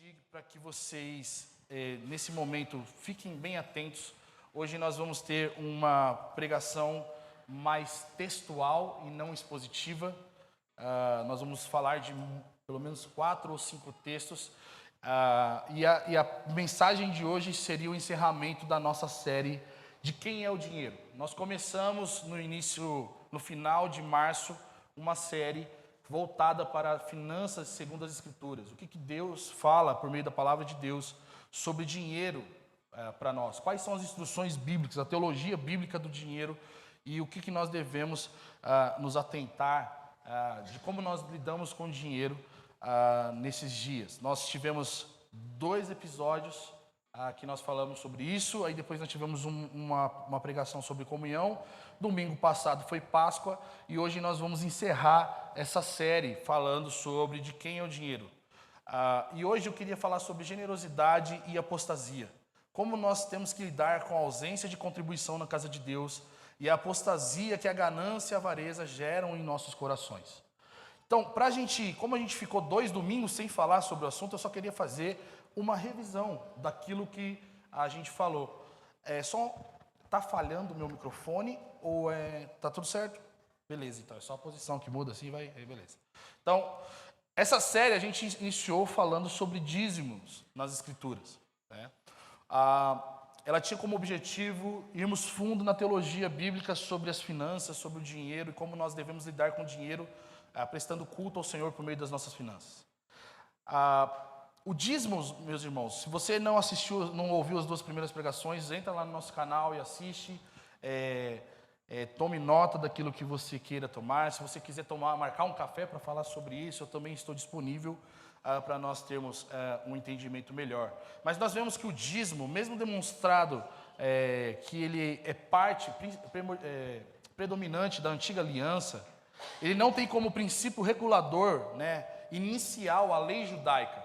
pedir para que vocês, nesse momento, fiquem bem atentos. Hoje nós vamos ter uma pregação mais textual e não expositiva. Nós vamos falar de pelo menos 4 ou 5 textos. E a mensagem de hoje seria o encerramento da nossa série de Quem é o Dinheiro. Nós começamos no final de março, uma série voltada para finanças segundo as Escrituras. O que Deus fala por meio da palavra de Deus sobre dinheiro para nós? Quais são as instruções bíblicas, a teologia bíblica do dinheiro e o que nós devemos nos atentar de como nós lidamos com o dinheiro nesses dias. Nós tivemos 2 episódios que nós falamos sobre isso, aí depois nós tivemos uma pregação sobre comunhão. Domingo passado foi Páscoa e hoje nós vamos encerrar essa série falando sobre de quem é o dinheiro. E hoje eu queria falar sobre generosidade e apostasia. Como nós temos que lidar com a ausência de contribuição na casa de Deus e a apostasia que a ganância e a avareza geram em nossos corações. Então, como a gente ficou 2 domingos sem falar sobre o assunto, eu só queria fazer uma revisão daquilo que a gente falou. Só está falhando o meu microfone ou tá tudo certo? Beleza, então é só a posição que muda assim, beleza. Então, essa série a gente iniciou falando sobre dízimos nas Escrituras, né? Ela tinha como objetivo irmos fundo na teologia bíblica sobre as finanças, sobre o dinheiro e como nós devemos lidar com o dinheiro, prestando culto ao Senhor por meio das nossas finanças. O dízimo, meus irmãos, se você não assistiu, não ouviu as 2 primeiras pregações, entra lá no nosso canal e assiste, tome nota daquilo que você queira tomar. Se você quiser marcar um café para falar sobre isso, eu também estou disponível para nós termos um entendimento melhor. Mas nós vemos que o dízimo, mesmo demonstrado que ele é parte predominante da antiga aliança, ele não tem como princípio regulador, né, inicial a lei judaica.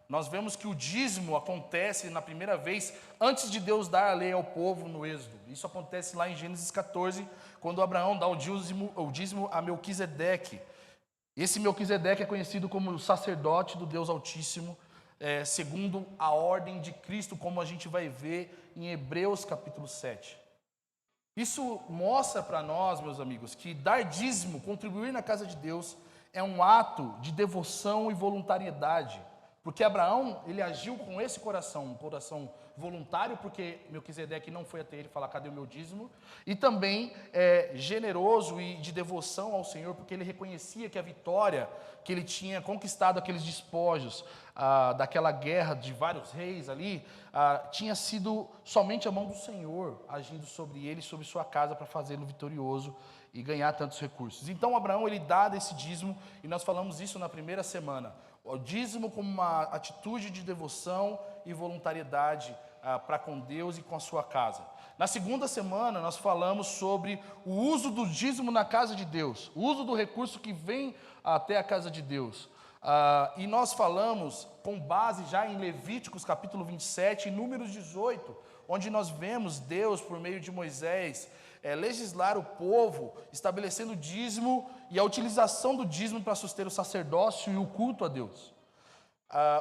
Nós vemos que o dízimo acontece na primeira vez antes de Deus dar a lei ao povo no Êxodo. Isso acontece lá em Gênesis 14, quando Abraão dá o dízimo a Melquisedeque. Esse Melquisedeque é conhecido como o sacerdote do Deus Altíssimo, segundo a ordem de Cristo, como a gente vai ver em Hebreus capítulo 7. Isso mostra para nós, meus amigos, que dar dízimo, contribuir na casa de Deus, é um ato de devoção e voluntariedade. Porque Abraão, ele agiu com esse coração, um coração voluntário, porque Melquisedeque não foi até ele falar, cadê o meu dízimo? E também generoso e de devoção ao Senhor, porque ele reconhecia que a vitória que ele tinha conquistado, aqueles despojos daquela guerra de vários reis ali, tinha sido somente a mão do Senhor agindo sobre ele, sobre sua casa, para fazê-lo vitorioso e ganhar tantos recursos. Então Abraão, ele dá esse dízimo, e nós falamos isso na primeira semana. O dízimo como uma atitude de devoção e voluntariedade para com Deus e com a sua casa. Na segunda semana, nós falamos sobre o uso do dízimo na casa de Deus, o uso do recurso que vem até a casa de Deus. E nós falamos com base já em Levíticos capítulo 27 e Números 18, onde nós vemos Deus, por meio de Moisés, legislar o povo, estabelecendo o dízimo e a utilização do dízimo para suster o sacerdócio e o culto a Deus.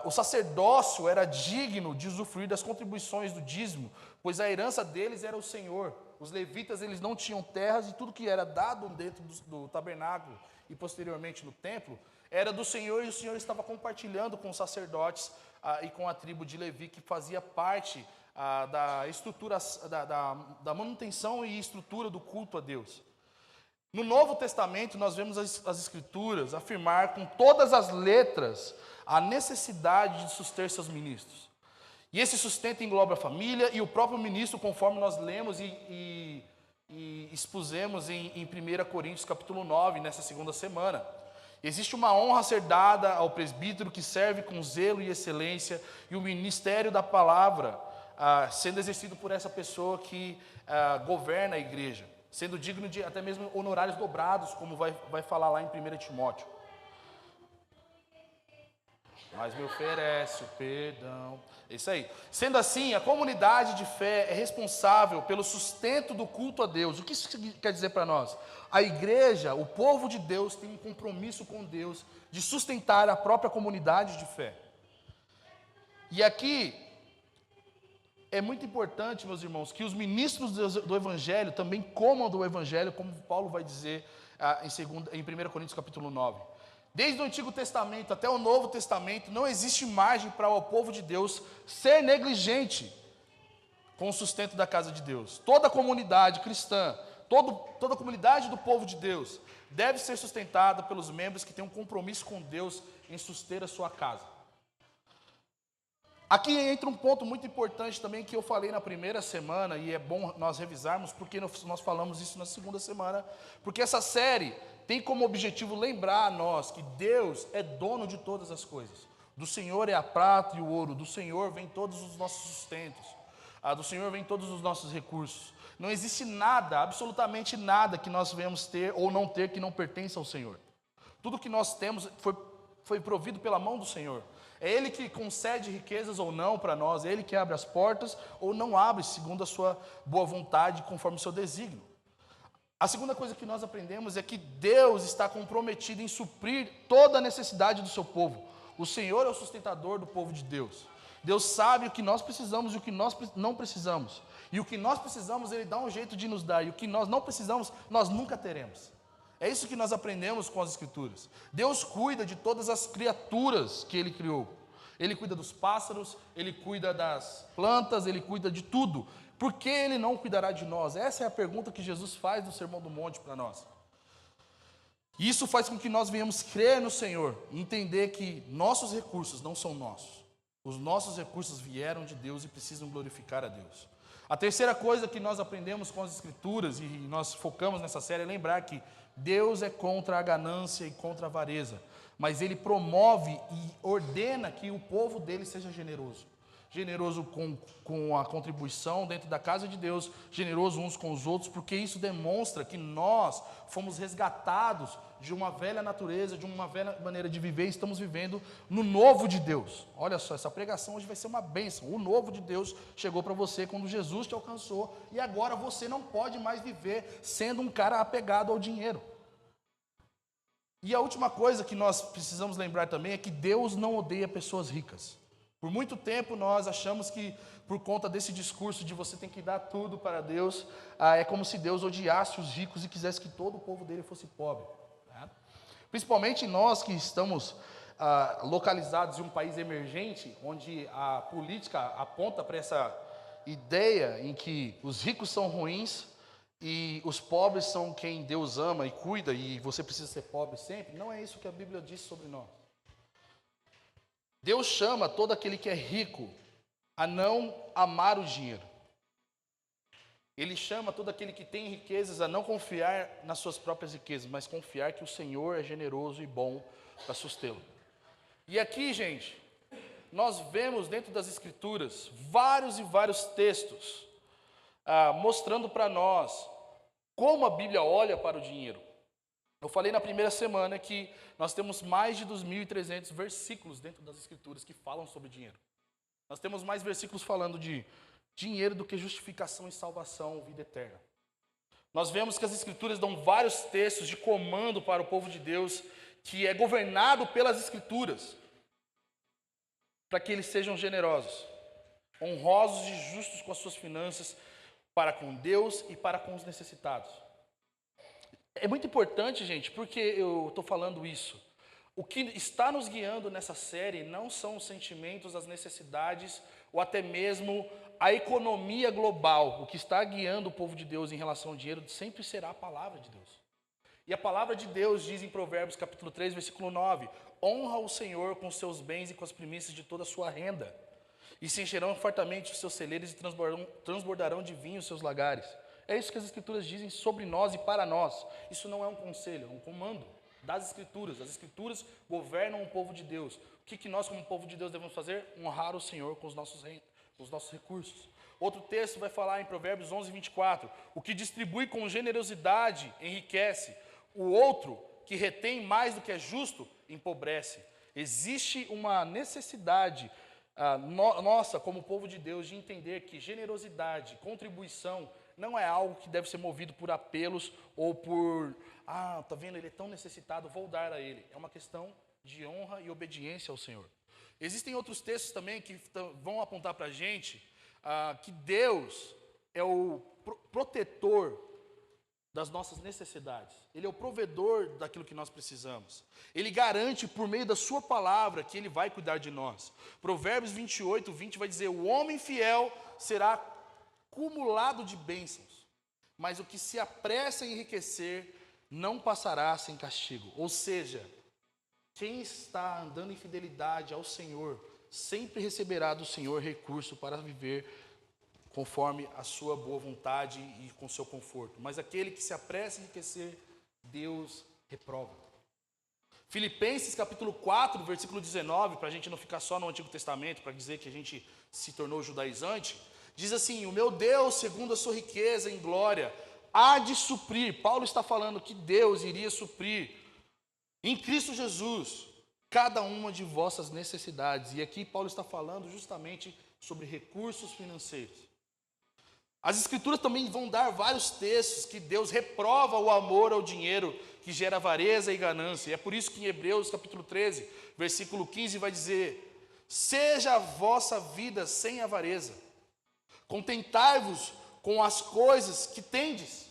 O sacerdócio era digno de usufruir das contribuições do dízimo, pois a herança deles era o Senhor. Os levitas, eles não tinham terras, e tudo que era dado dentro do tabernáculo e posteriormente no templo era do Senhor, e o Senhor estava compartilhando com os sacerdotes e com a tribo de Levi, que fazia parte da estrutura, da manutenção e estrutura do culto a Deus. No Novo Testamento, nós vemos as Escrituras afirmar com todas as letras a necessidade de suster seus ministros. E esse sustento engloba a família e o próprio ministro, conforme nós lemos e expusemos em 1 Coríntios capítulo 9, nessa segunda semana. Existe uma honra a ser dada ao presbítero que serve com zelo e excelência, e o ministério da palavra sendo exercido por essa pessoa que governa a igreja, sendo digno de até mesmo honorários dobrados, como vai falar lá em 1 Timóteo. Mas me oferece o perdão. É isso aí. Sendo assim, a comunidade de fé é responsável pelo sustento do culto a Deus. O que isso quer dizer para nós? A igreja, o povo de Deus, tem um compromisso com Deus de sustentar a própria comunidade de fé. E aqui é muito importante, meus irmãos, que os ministros do Evangelho também comam do Evangelho, como Paulo vai dizer em 1 Coríntios capítulo 9. Desde o Antigo Testamento até o Novo Testamento, não existe margem para o povo de Deus ser negligente com o sustento da casa de Deus. Toda a comunidade cristã, toda a comunidade do povo de Deus, deve ser sustentada pelos membros que têm um compromisso com Deus em suster a sua casa. Aqui entra um ponto muito importante também que eu falei na primeira semana, e é bom nós revisarmos, porque nós falamos isso na segunda semana, porque essa série tem como objetivo lembrar a nós que Deus é dono de todas as coisas. Do Senhor é a prata e o ouro, do Senhor vem todos os nossos sustentos, do Senhor vem todos os nossos recursos. Não existe nada, absolutamente nada que nós venhamos ter ou não ter que não pertence ao Senhor. Tudo que nós temos foi provido pela mão do Senhor. É Ele que concede riquezas ou não para nós, é Ele que abre as portas ou não abre, segundo a sua boa vontade, conforme o seu desígnio. A segunda coisa que nós aprendemos é que Deus está comprometido em suprir toda a necessidade do seu povo. O Senhor é o sustentador do povo de Deus. Deus sabe o que nós precisamos e o que nós não precisamos. E o que nós precisamos, Ele dá um jeito de nos dar. E o que nós não precisamos, nós nunca teremos. É isso que nós aprendemos com as Escrituras. Deus cuida de todas as criaturas que Ele criou. Ele cuida dos pássaros, Ele cuida das plantas, Ele cuida de tudo. Por que Ele não cuidará de nós? Essa é a pergunta que Jesus faz no Sermão do Monte para nós. E isso faz com que nós venhamos crer no Senhor e entender que nossos recursos não são nossos. Os nossos recursos vieram de Deus e precisam glorificar a Deus. A terceira coisa que nós aprendemos com as Escrituras, e nós focamos nessa série, é lembrar que Deus é contra a ganância e contra a avareza, mas Ele promove e ordena que o povo dele seja generoso. Generoso com a contribuição dentro da casa de Deus, generoso uns com os outros, porque isso demonstra que nós fomos resgatados de uma velha natureza, de uma velha maneira de viver, e estamos vivendo no novo de Deus. Olha só, essa pregação hoje vai ser uma bênção. O novo de Deus chegou para você quando Jesus te alcançou, e agora você não pode mais viver sendo um cara apegado ao dinheiro. E a última coisa que nós precisamos lembrar também é que Deus não odeia pessoas ricas. Por muito tempo nós achamos que, por conta desse discurso de você tem que dar tudo para Deus, é como se Deus odiasse os ricos e quisesse que todo o povo dele fosse pobre. Né? Principalmente nós que estamos localizados em um país emergente, onde a política aponta para essa ideia em que os ricos são ruins e os pobres são quem Deus ama e cuida, e você precisa ser pobre sempre. Não é isso que a Bíblia diz sobre nós. Deus chama todo aquele que é rico a não amar o dinheiro. Ele chama todo aquele que tem riquezas a não confiar nas suas próprias riquezas, mas confiar que o Senhor é generoso e bom para sustê-lo. E aqui, gente, nós vemos dentro das Escrituras vários e vários textos mostrando para nós como a Bíblia olha para o dinheiro. Eu falei na primeira semana que nós temos mais de 2.300 versículos dentro das Escrituras que falam sobre dinheiro. Nós temos mais versículos falando de dinheiro do que justificação e salvação, vida eterna. Nós vemos que as Escrituras dão vários textos de comando para o povo de Deus, que é governado pelas Escrituras, para que eles sejam generosos, honrosos e justos com as suas finanças, para com Deus e para com os necessitados. É muito importante, gente, porque eu estou falando isso. O que está nos guiando nessa série não são os sentimentos, as necessidades, ou até mesmo a economia global. O que está guiando o povo de Deus em relação ao dinheiro sempre será a palavra de Deus. E a palavra de Deus diz em Provérbios capítulo 3, versículo 9: honra o Senhor com seus bens e com as primícias de toda a sua renda, e se encherão fartamente os seus celeiros e transbordarão de vinho os seus lagares. É isso que as Escrituras dizem sobre nós e para nós. Isso não é um conselho, é um comando das Escrituras. As Escrituras governam o povo de Deus. O que nós, como povo de Deus, devemos fazer? Honrar o Senhor com os nossos recursos. Outro texto vai falar em Provérbios 11, 24. O que distribui com generosidade enriquece. O outro, que retém mais do que é justo, empobrece. Existe uma necessidade nossa, como povo de Deus, de entender que generosidade, contribuição, não é algo que deve ser movido por apelos ou por, tá vendo, ele é tão necessitado, vou dar a ele. É uma questão de honra e obediência ao Senhor. Existem outros textos também que vão apontar para a gente que Deus é o protetor das nossas necessidades. Ele é o provedor daquilo que nós precisamos. Ele garante por meio da sua palavra que Ele vai cuidar de nós. Provérbios 28, 20 vai dizer: o homem fiel será cumulado de bênçãos, mas o que se apressa em enriquecer não passará sem castigo. Ou seja, quem está andando em fidelidade ao Senhor sempre receberá do Senhor recurso para viver conforme a sua boa vontade e com seu conforto. Mas aquele que se apressa em enriquecer, Deus reprova. Filipenses capítulo 4, versículo 19, para a gente não ficar só no Antigo Testamento, para dizer que a gente se tornou judaizante, diz assim: o meu Deus, segundo a sua riqueza em glória, há de suprir. Paulo está falando que Deus iria suprir em Cristo Jesus cada uma de vossas necessidades. E aqui Paulo está falando justamente sobre recursos financeiros. As Escrituras também vão dar vários textos que Deus reprova o amor ao dinheiro, que gera avareza e ganância. E é por isso que em Hebreus capítulo 13, versículo 15 vai dizer: seja a vossa vida sem avareza, contentai-vos com as coisas que tendes,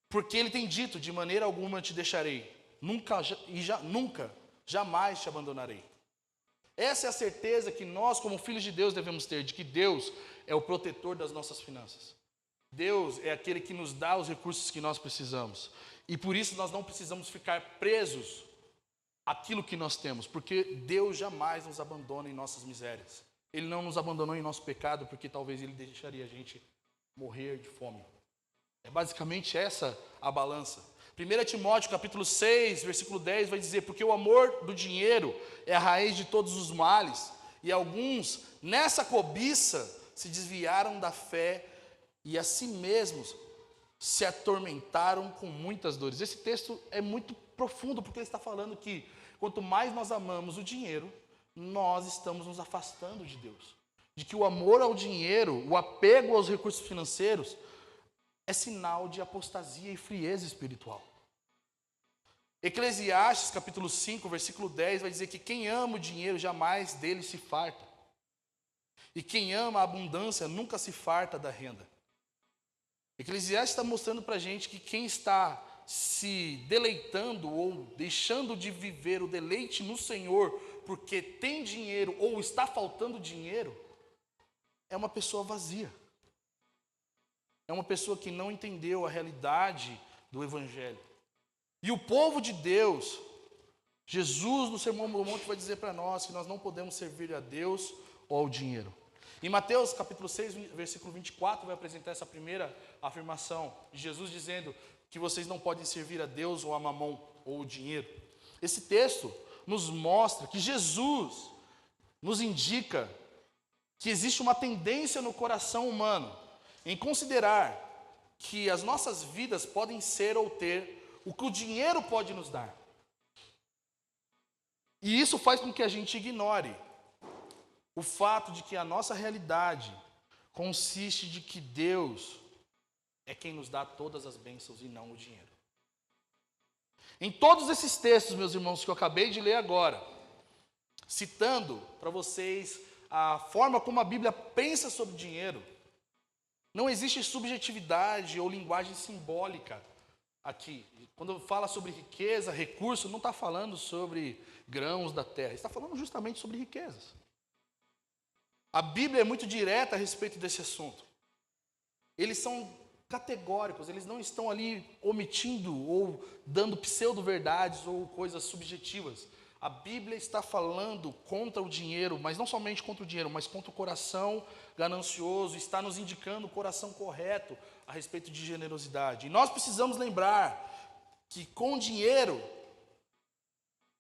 porque Ele tem dito: de maneira alguma te deixarei, nunca, jamais te abandonarei. Essa é a certeza que nós, como filhos de Deus, devemos ter, de que Deus é o protetor das nossas finanças. Deus é aquele que nos dá os recursos que nós precisamos. E por isso nós não precisamos ficar presos àquilo que nós temos, porque Deus jamais nos abandona em nossas misérias. Ele não nos abandonou em nosso pecado, porque talvez Ele deixaria a gente morrer de fome. É basicamente essa a balança. 1 Timóteo capítulo 6, versículo 10 vai dizer: porque o amor do dinheiro é a raiz de todos os males, e alguns nessa cobiça se desviaram da fé e a si mesmos se atormentaram com muitas dores. Esse texto é muito profundo, porque ele está falando que quanto mais nós amamos o dinheiro, nós estamos nos afastando de Deus. De que o amor ao dinheiro, o apego aos recursos financeiros, é sinal de apostasia e frieza espiritual. Eclesiastes capítulo 5, versículo 10 vai dizer que quem ama o dinheiro jamais dele se farta. E quem ama a abundância nunca se farta da renda. Eclesiastes está mostrando para a gente que quem está se deleitando ou deixando de viver o deleite no Senhor porque tem dinheiro ou está faltando dinheiro, é uma pessoa vazia. É uma pessoa que não entendeu a realidade do Evangelho. E o povo de Deus, Jesus no Sermão do Monte vai dizer para nós que nós não podemos servir a Deus ou ao dinheiro. Em Mateus capítulo 6, versículo 24, vai apresentar essa primeira afirmação de Jesus dizendo que vocês não podem servir a Deus ou a mamão ou o dinheiro. Esse texto nos mostra que Jesus nos indica que existe uma tendência no coração humano em considerar que as nossas vidas podem ser ou ter o que o dinheiro pode nos dar. E isso faz com que a gente ignore o fato de que a nossa realidade consiste de que Deus é quem nos dá todas as bênçãos e não o dinheiro. Em todos esses textos, meus irmãos, que eu acabei de ler agora, citando para vocês a forma como a Bíblia pensa sobre dinheiro, não existe subjetividade ou linguagem simbólica aqui. Quando fala sobre riqueza, recurso, não está falando sobre grãos da terra, está falando justamente sobre riquezas. A Bíblia é muito direta a respeito desse assunto. Eles são categóricos, eles não estão ali omitindo ou dando pseudo-verdades ou coisas subjetivas. A Bíblia está falando contra o dinheiro, mas não somente contra o dinheiro, mas contra o coração ganancioso, está nos indicando o coração correto a respeito de generosidade. E nós precisamos lembrar que com o dinheiro,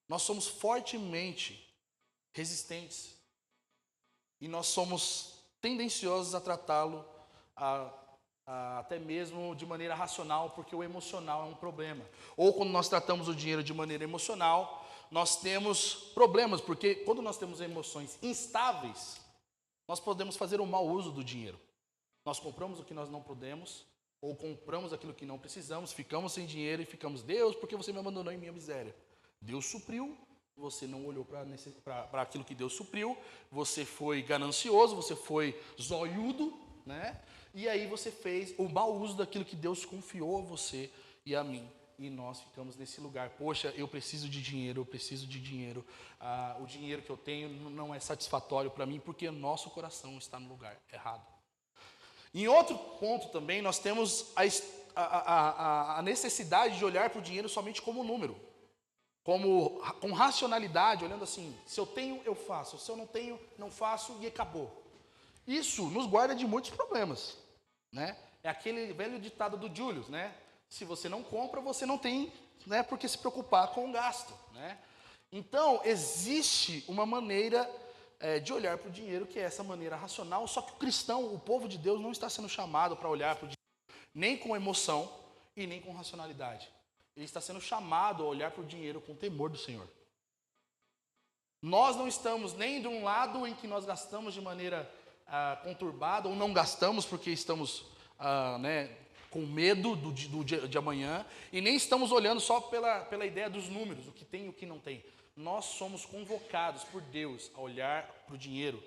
nós somos fortemente resistentes. E nós somos tendenciosos a tratá-lo até mesmo de maneira racional, porque o emocional é um problema. Ou quando nós tratamos o dinheiro de maneira emocional, nós temos problemas, porque quando nós temos emoções instáveis, nós podemos fazer um mau uso do dinheiro. Nós compramos o que nós não podemos, ou compramos aquilo que não precisamos, ficamos sem dinheiro e ficamos: Deus, por que você me abandonou em minha miséria? Deus supriu você não olhou para aquilo que Deus supriu, você foi ganancioso, você foi zoiudo, né? E aí você fez o mau uso daquilo que Deus confiou a você e a mim. E nós ficamos nesse lugar. Poxa, eu preciso de dinheiro, eu preciso de dinheiro. O dinheiro que eu tenho não é satisfatório para mim, porque nosso coração está no lugar errado. Em outro ponto também, nós temos a necessidade de olhar para o dinheiro somente como número. Com racionalidade, olhando assim, se eu tenho, eu faço. Se eu não tenho, não faço e acabou. Isso nos guarda de muitos problemas, né? É aquele velho ditado do Julius, né? Se você não compra, você não tem, né, por que se preocupar com o gasto, né? Então, existe uma maneira de olhar para o dinheiro que é essa maneira racional, só que o cristão, o povo de Deus, não está sendo chamado para olhar para o dinheiro nem com emoção e nem com racionalidade. Ele está sendo chamado a olhar para o dinheiro com temor do Senhor. Nós não estamos nem de um lado em que nós gastamos de maneira conturbada, ou não gastamos porque estamos com medo do dia de amanhã, e nem estamos olhando só pela ideia dos números, o que tem e o que não tem. Nós somos convocados por Deus a olhar para o dinheiro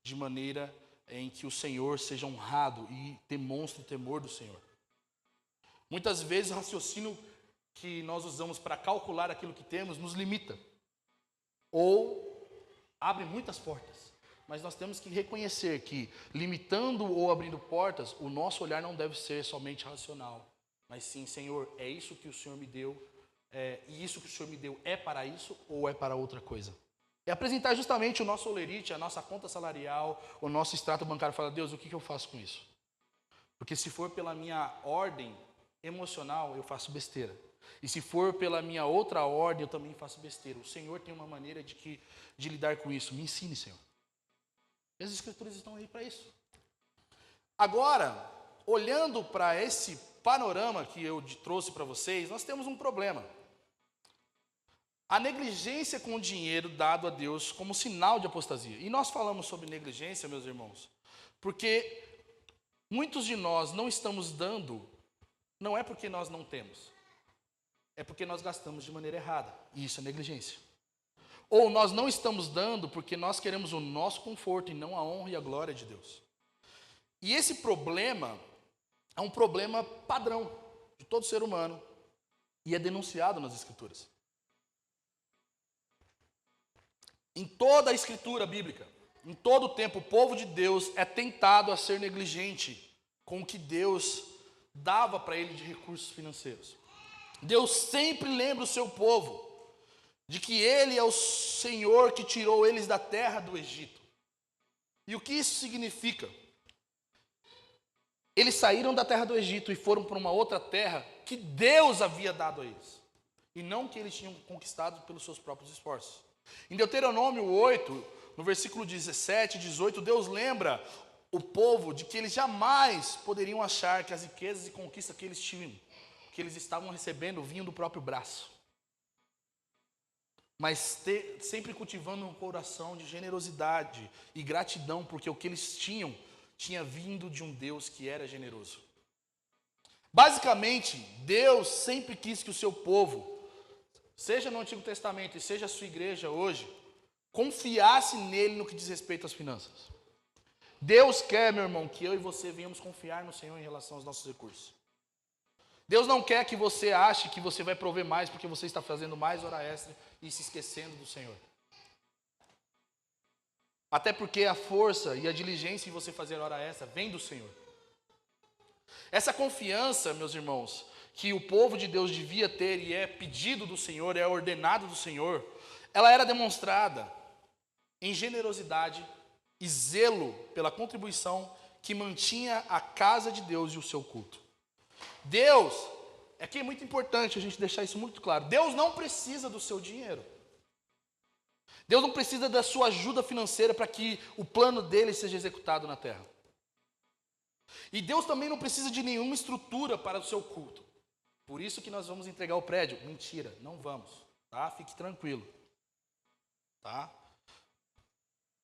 de maneira em que o Senhor seja honrado e demonstre o temor do Senhor. Muitas vezes o raciocínio que nós usamos para calcular aquilo que temos nos limita, ou abre muitas portas. Mas nós temos que reconhecer que, limitando ou abrindo portas, o nosso olhar não deve ser somente racional. Mas sim, Senhor, é isso que o Senhor me deu, e isso que o Senhor me deu é para isso ou é para outra coisa? É apresentar justamente o nosso olerite, a nossa conta salarial, o nosso extrato bancário e falar, Deus, o que eu faço com isso? Porque se for pela minha ordem emocional, eu faço besteira. E se for pela minha outra ordem, eu também faço besteira. O Senhor tem uma maneira de lidar com isso. Me ensine, Senhor. As Escrituras estão aí para isso. Agora, olhando para esse panorama que eu trouxe para vocês, nós temos um problema. A negligência com o dinheiro dado a Deus como sinal de apostasia. E nós falamos sobre negligência, meus irmãos, porque muitos de nós não estamos dando, não é porque nós não temos, é porque nós gastamos de maneira errada. E isso é negligência. Ou nós não estamos dando porque nós queremos o nosso conforto e não a honra e a glória de Deus. E esse problema é um problema padrão de todo ser humano e é denunciado nas Escrituras. Em toda a Escritura bíblica, em todo o tempo, o povo de Deus é tentado a ser negligente com o que Deus dava para ele de recursos financeiros. Deus sempre lembra o seu povo de que Ele é o Senhor que tirou eles da terra do Egito. E o que isso significa? Eles saíram da terra do Egito e foram para uma outra terra que Deus havia dado a eles, e não que eles tinham conquistado pelos seus próprios esforços. Em Deuteronômio 8, no versículo 17 e 18, Deus lembra o povo de que eles jamais poderiam achar que as riquezas e conquistas que eles tinham, que eles estavam recebendo, vinham do próprio braço. Mas sempre cultivando um coração de generosidade e gratidão, porque o que eles tinha vindo de um Deus que era generoso. Basicamente, Deus sempre quis que o seu povo, seja no Antigo Testamento e seja a sua igreja hoje, confiasse nele no que diz respeito às finanças. Deus quer, meu irmão, que eu e você venhamos confiar no Senhor em relação aos nossos recursos. Deus não quer que você ache que você vai prover mais porque você está fazendo mais hora extra e se esquecendo do Senhor. Até porque a força e a diligência em você fazer hora extra vem do Senhor. Essa confiança, meus irmãos, que o povo de Deus devia ter e é pedido do Senhor, é ordenado do Senhor, ela era demonstrada em generosidade e zelo pela contribuição que mantinha a casa de Deus e o seu culto. Deus, aqui é muito importante a gente deixar isso muito claro, Deus não precisa do seu dinheiro. Deus não precisa da sua ajuda financeira para que o plano dele seja executado na terra. E Deus também não precisa de nenhuma estrutura para o seu culto. Por isso que nós vamos entregar o prédio. Mentira, não vamos, tá? Fique tranquilo, tá?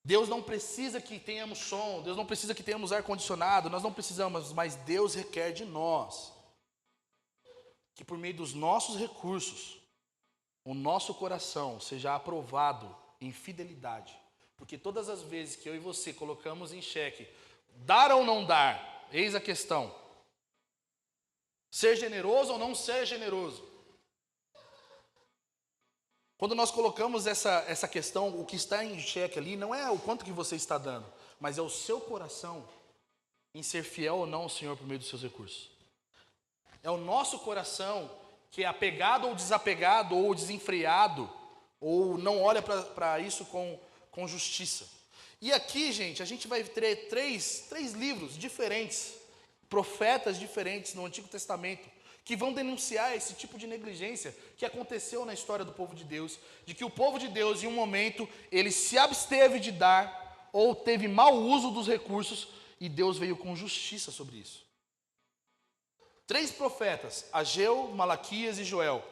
Deus não precisa que tenhamos som, Deus não precisa que tenhamos ar-condicionado, nós não precisamos, mas Deus requer de nós que por meio dos nossos recursos, o nosso coração seja aprovado em fidelidade. Porque todas as vezes que eu e você colocamos em xeque, dar ou não dar, eis a questão. Ser generoso ou não ser generoso. Quando nós colocamos essa questão, o que está em xeque ali não é o quanto que você está dando, mas é o seu coração em ser fiel ou não ao Senhor por meio dos seus recursos. É o nosso coração que é apegado ou desapegado, ou desenfreado, ou não olha para isso com justiça. E aqui, gente, a gente vai ter três livros diferentes, profetas diferentes no Antigo Testamento, que vão denunciar esse tipo de negligência que aconteceu na história do povo de Deus, de que o povo de Deus, em um momento, ele se absteve de dar, ou teve mau uso dos recursos, e Deus veio com justiça sobre isso. 3 profetas, Ageu, Malaquias e Joel,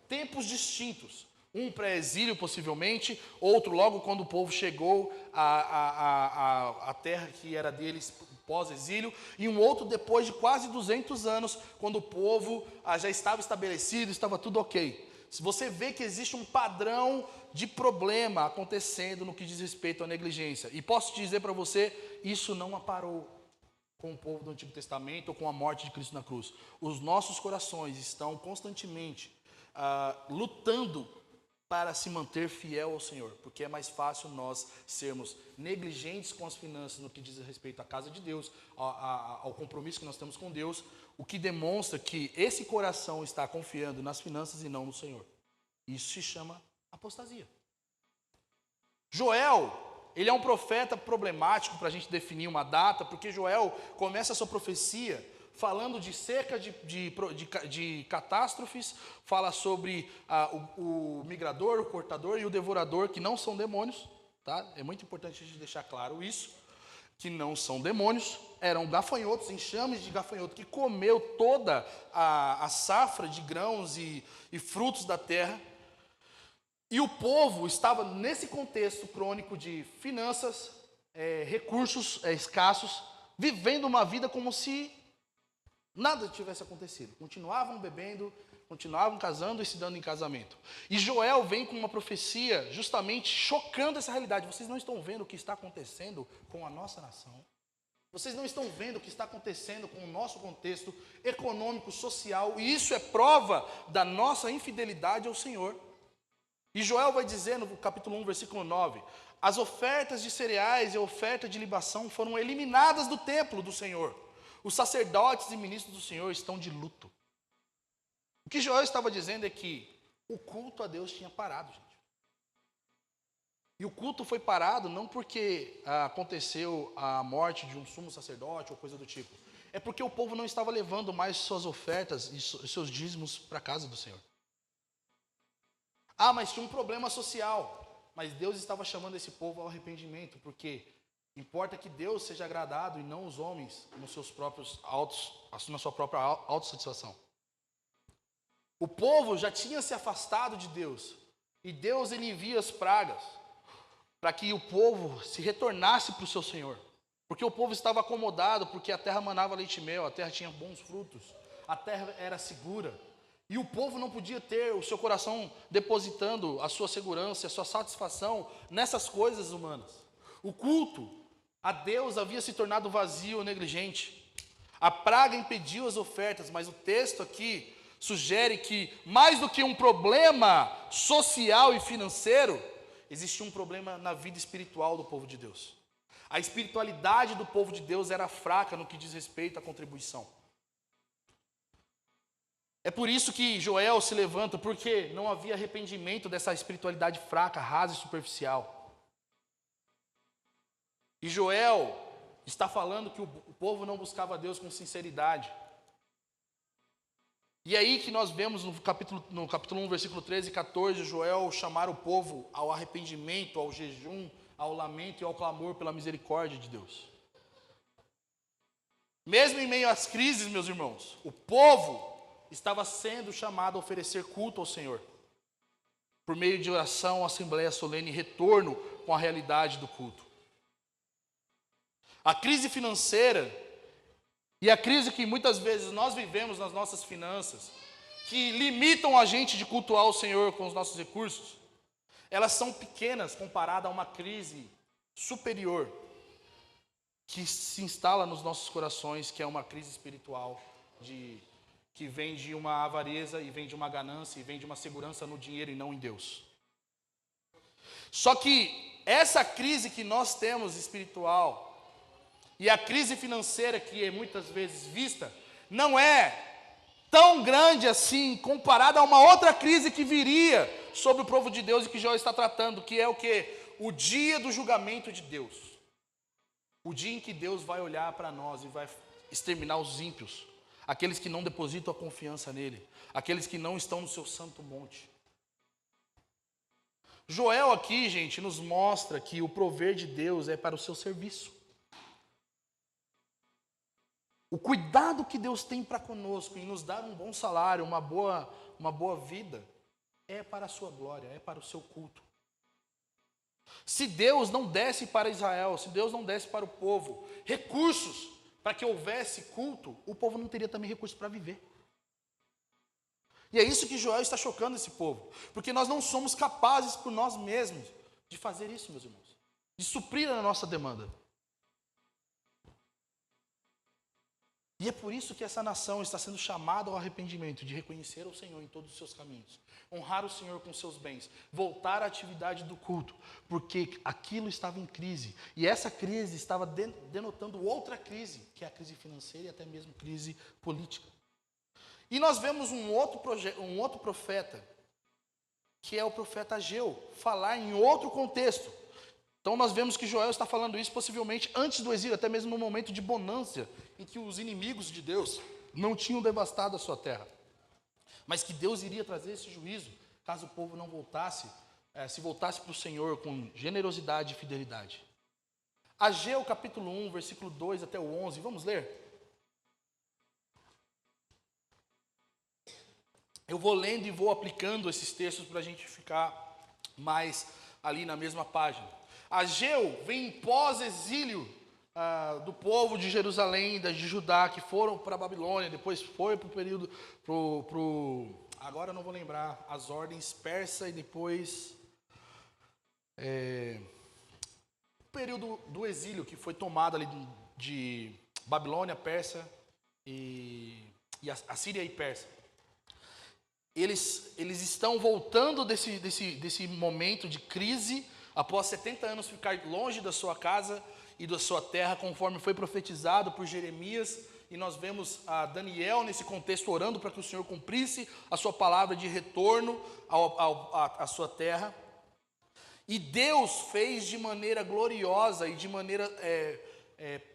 tempos distintos, um pré-exílio possivelmente, outro logo quando o povo chegou à terra que era deles pós-exílio, e um outro depois de quase 200 anos, quando o povo já estava estabelecido, estava tudo ok. Se você vê que existe um padrão de problema acontecendo no que diz respeito à negligência, e posso te dizer para você, isso não aparou com o povo do Antigo Testamento ou com a morte de Cristo na cruz. Os nossos corações estão constantemente lutando para se manter fiel ao Senhor, porque é mais fácil nós sermos negligentes com as finanças no que diz respeito à casa de Deus, ao compromisso que nós temos com Deus, o que demonstra que esse coração está confiando nas finanças e não no Senhor. Isso se chama apostasia. Joel, ele é um profeta problemático para a gente definir uma data, porque Joel começa a sua profecia falando de cerca de catástrofes, fala sobre o migrador, o cortador e o devorador, que não são demônios, tá? É muito importante a gente deixar claro isso, que não são demônios, eram gafanhotos, enxames de gafanhoto, que comeu toda a safra de grãos e frutos da terra. E o povo estava nesse contexto crônico de finanças, recursos escassos, vivendo uma vida como se nada tivesse acontecido. Continuavam bebendo, continuavam casando e se dando em casamento. E Joel vem com uma profecia justamente chocando essa realidade. Vocês não estão vendo o que está acontecendo com a nossa nação? Vocês não estão vendo o que está acontecendo com o nosso contexto econômico, social? E isso é prova da nossa infidelidade ao Senhor. E Joel vai dizer no capítulo 1, versículo 9, as ofertas de cereais e a oferta de libação foram eliminadas do templo do Senhor. Os sacerdotes e ministros do Senhor estão de luto. O que Joel estava dizendo é que o culto a Deus tinha parado, gente. E o culto foi parado não porque aconteceu a morte de um sumo sacerdote ou coisa do tipo. É porque o povo não estava levando mais suas ofertas e seus dízimos para a casa do Senhor. Mas tinha um problema social. Mas Deus estava chamando esse povo ao arrependimento, porque importa que Deus seja agradado e não os homens nos seus próprios na sua própria autossatisfação. O povo já tinha se afastado de Deus, e Deus ele envia as pragas para que o povo se retornasse para o seu Senhor. Porque o povo estava acomodado, porque a terra manava leite e mel, a terra tinha bons frutos, a terra era segura. E o povo não podia ter o seu coração depositando a sua segurança, a sua satisfação nessas coisas humanas. O culto a Deus havia se tornado vazio ou negligente. A praga impediu as ofertas, mas o texto aqui sugere que, mais do que um problema social e financeiro, existia um problema na vida espiritual do povo de Deus. A espiritualidade do povo de Deus era fraca no que diz respeito à contribuição. É por isso que Joel se levanta, porque não havia arrependimento dessa espiritualidade fraca, rasa e superficial. E Joel está falando que o povo não buscava a Deus com sinceridade. E aí que nós vemos no capítulo 1, versículo 13 e 14, Joel chamar o povo ao arrependimento, ao jejum, ao lamento e ao clamor pela misericórdia de Deus. Mesmo em meio às crises, meus irmãos, o povo estava sendo chamado a oferecer culto ao Senhor, por meio de oração, assembleia solene e retorno com a realidade do culto. A crise financeira e a crise que muitas vezes nós vivemos nas nossas finanças, que limitam a gente de cultuar o Senhor com os nossos recursos, elas são pequenas comparada a uma crise superior que se instala nos nossos corações, que é uma crise espiritual, que vem de uma avareza e vem de uma ganância e vem de uma segurança no dinheiro e não em Deus. Só que essa crise que nós temos espiritual e a crise financeira que é muitas vezes vista, não é tão grande assim, comparada a uma outra crise que viria sobre o povo de Deus e que Joel está tratando, que é o quê? O dia do julgamento de Deus. O dia em que Deus vai olhar para nós e vai exterminar os ímpios, aqueles que não depositam a confiança nele, aqueles que não estão no seu santo monte. Joel aqui, gente, nos mostra que o prover de Deus é para o seu serviço. O cuidado que Deus tem para conosco em nos dar um bom salário, uma boa vida, é para a sua glória, é para o seu culto. Se Deus não desse para Israel, se Deus não desse para o povo recursos para que houvesse culto, o povo não teria também recursos para viver. E é isso que Joel está chocando esse povo, porque nós não somos capazes por nós mesmos de fazer isso, meus irmãos, de suprir a nossa demanda. E é por isso que essa nação está sendo chamada ao arrependimento, de reconhecer o Senhor em todos os seus caminhos, honrar o Senhor com seus bens, voltar à atividade do culto, porque aquilo estava em crise, e essa crise estava denotando outra crise, que é a crise financeira e até mesmo crise política. E nós vemos um outro profeta, que é o profeta Ageu, falar em outro contexto. Então nós vemos que Joel está falando isso possivelmente antes do exílio, até mesmo no momento de bonança, em que os inimigos de Deus não tinham devastado a sua terra. Mas que Deus iria trazer esse juízo, caso o povo não voltasse, se voltasse para o Senhor com generosidade e fidelidade. Ageu capítulo 1, versículo 2 até o 11, vamos ler? Eu vou lendo e vou aplicando esses textos para a gente ficar mais ali na mesma página. Ageu vem pós-exílio do povo de Jerusalém, de Judá, que foram para a Babilônia, depois foi para o período, agora eu não vou lembrar, as ordens persa e depois o período do exílio, que foi tomado ali de Babilônia, Pérsia e a Síria e Pérsia. Eles estão voltando desse momento de crise, após 70 anos ficar longe da sua casa e da sua terra, conforme foi profetizado por Jeremias, e nós vemos a Daniel nesse contexto orando para que o Senhor cumprisse a sua palavra de retorno à sua terra. E Deus fez de maneira gloriosa e de maneira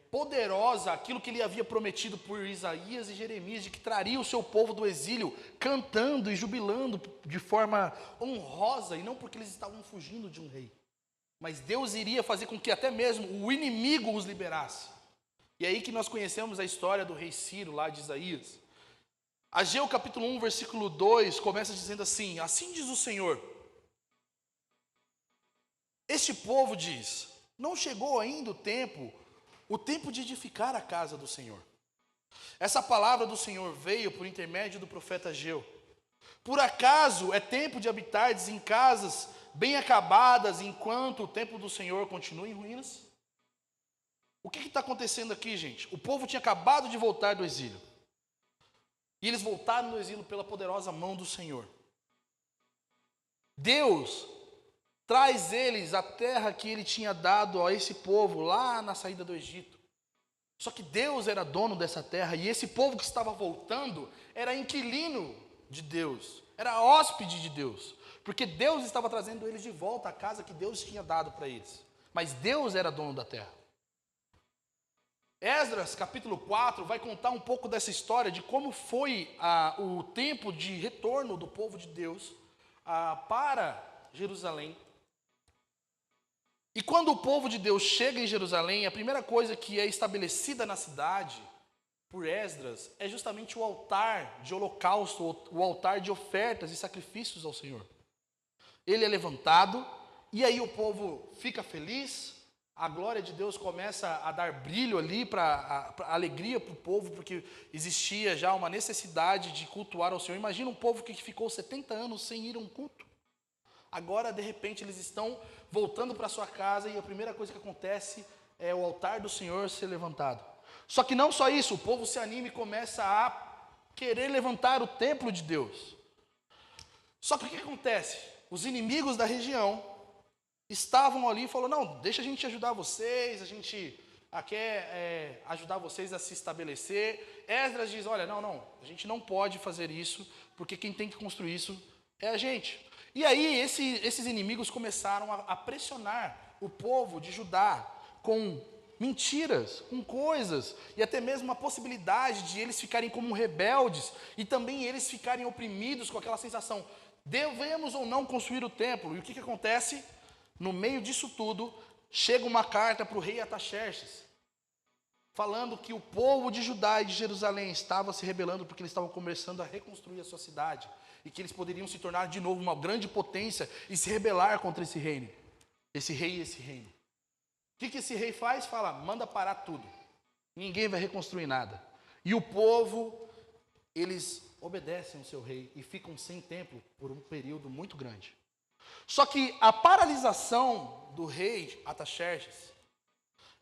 poderosa aquilo que ele havia prometido por Isaías e Jeremias, de que traria o seu povo do exílio cantando e jubilando de forma honrosa, e não porque eles estavam fugindo de um rei, mas Deus iria fazer com que até mesmo o inimigo os liberasse. E é aí que nós conhecemos a história do rei Ciro, lá de Isaías. Ageu capítulo 1, versículo 2, começa dizendo assim: assim diz o Senhor, este povo diz, não chegou ainda o tempo de edificar a casa do Senhor. Essa palavra do Senhor veio por intermédio do profeta Ageu. Por acaso é tempo de habitardes em casas bem acabadas, enquanto o templo do Senhor continua em ruínas? O que está acontecendo aqui, gente? O povo tinha acabado de voltar do exílio. E eles voltaram do exílio pela poderosa mão do Senhor. Deus traz eles à terra que ele tinha dado a esse povo lá na saída do Egito. Só que Deus era dono dessa terra, e esse povo que estava voltando era inquilino de Deus, era hóspede de Deus, porque Deus estava trazendo eles de volta à casa que Deus tinha dado para eles. Mas Deus era dono da terra. Esdras capítulo 4 vai contar um pouco dessa história, de como foi o tempo de retorno do povo de Deus para Jerusalém. E quando o povo de Deus chega em Jerusalém, a primeira coisa que é estabelecida na cidade por Esdras é justamente o altar de holocausto, o altar de ofertas e sacrifícios ao Senhor. Ele é levantado, e aí o povo fica feliz, A glória de Deus começa a dar brilho ali, para alegria para o povo, porque existia já uma necessidade de cultuar ao Senhor. Imagina um povo que ficou 70 anos sem ir a um culto. Agora, de repente, eles estão voltando para sua casa e a primeira coisa que acontece é o altar do Senhor ser levantado. Só que não só isso, o povo se anima e começa a querer levantar o templo de Deus. Só que o que acontece? Os inimigos da região estavam ali e falaram, não, deixa a gente ajudar vocês, a gente quer ajudar vocês a se estabelecer. Esdras diz, olha, não, a gente não pode fazer isso, porque quem tem que construir isso é a gente. E aí esses inimigos começaram a pressionar o povo de Judá com mentiras, com coisas, e até mesmo a possibilidade de eles ficarem como rebeldes, e também eles ficarem oprimidos com aquela sensação, devemos ou não construir o templo. E o que acontece? No meio disso tudo, chega uma carta para o rei Artaxerxes, falando que o povo de Judá e de Jerusalém estava se rebelando porque eles estavam começando a reconstruir a sua cidade, e que eles poderiam se tornar de novo uma grande potência e se rebelar contra esse reino, esse rei e esse reino. O que esse rei faz? Fala, manda parar tudo, ninguém vai reconstruir nada. E o povo, eles obedecem ao seu rei e ficam sem templo por um período muito grande. Só que a paralisação do rei Artaxerxes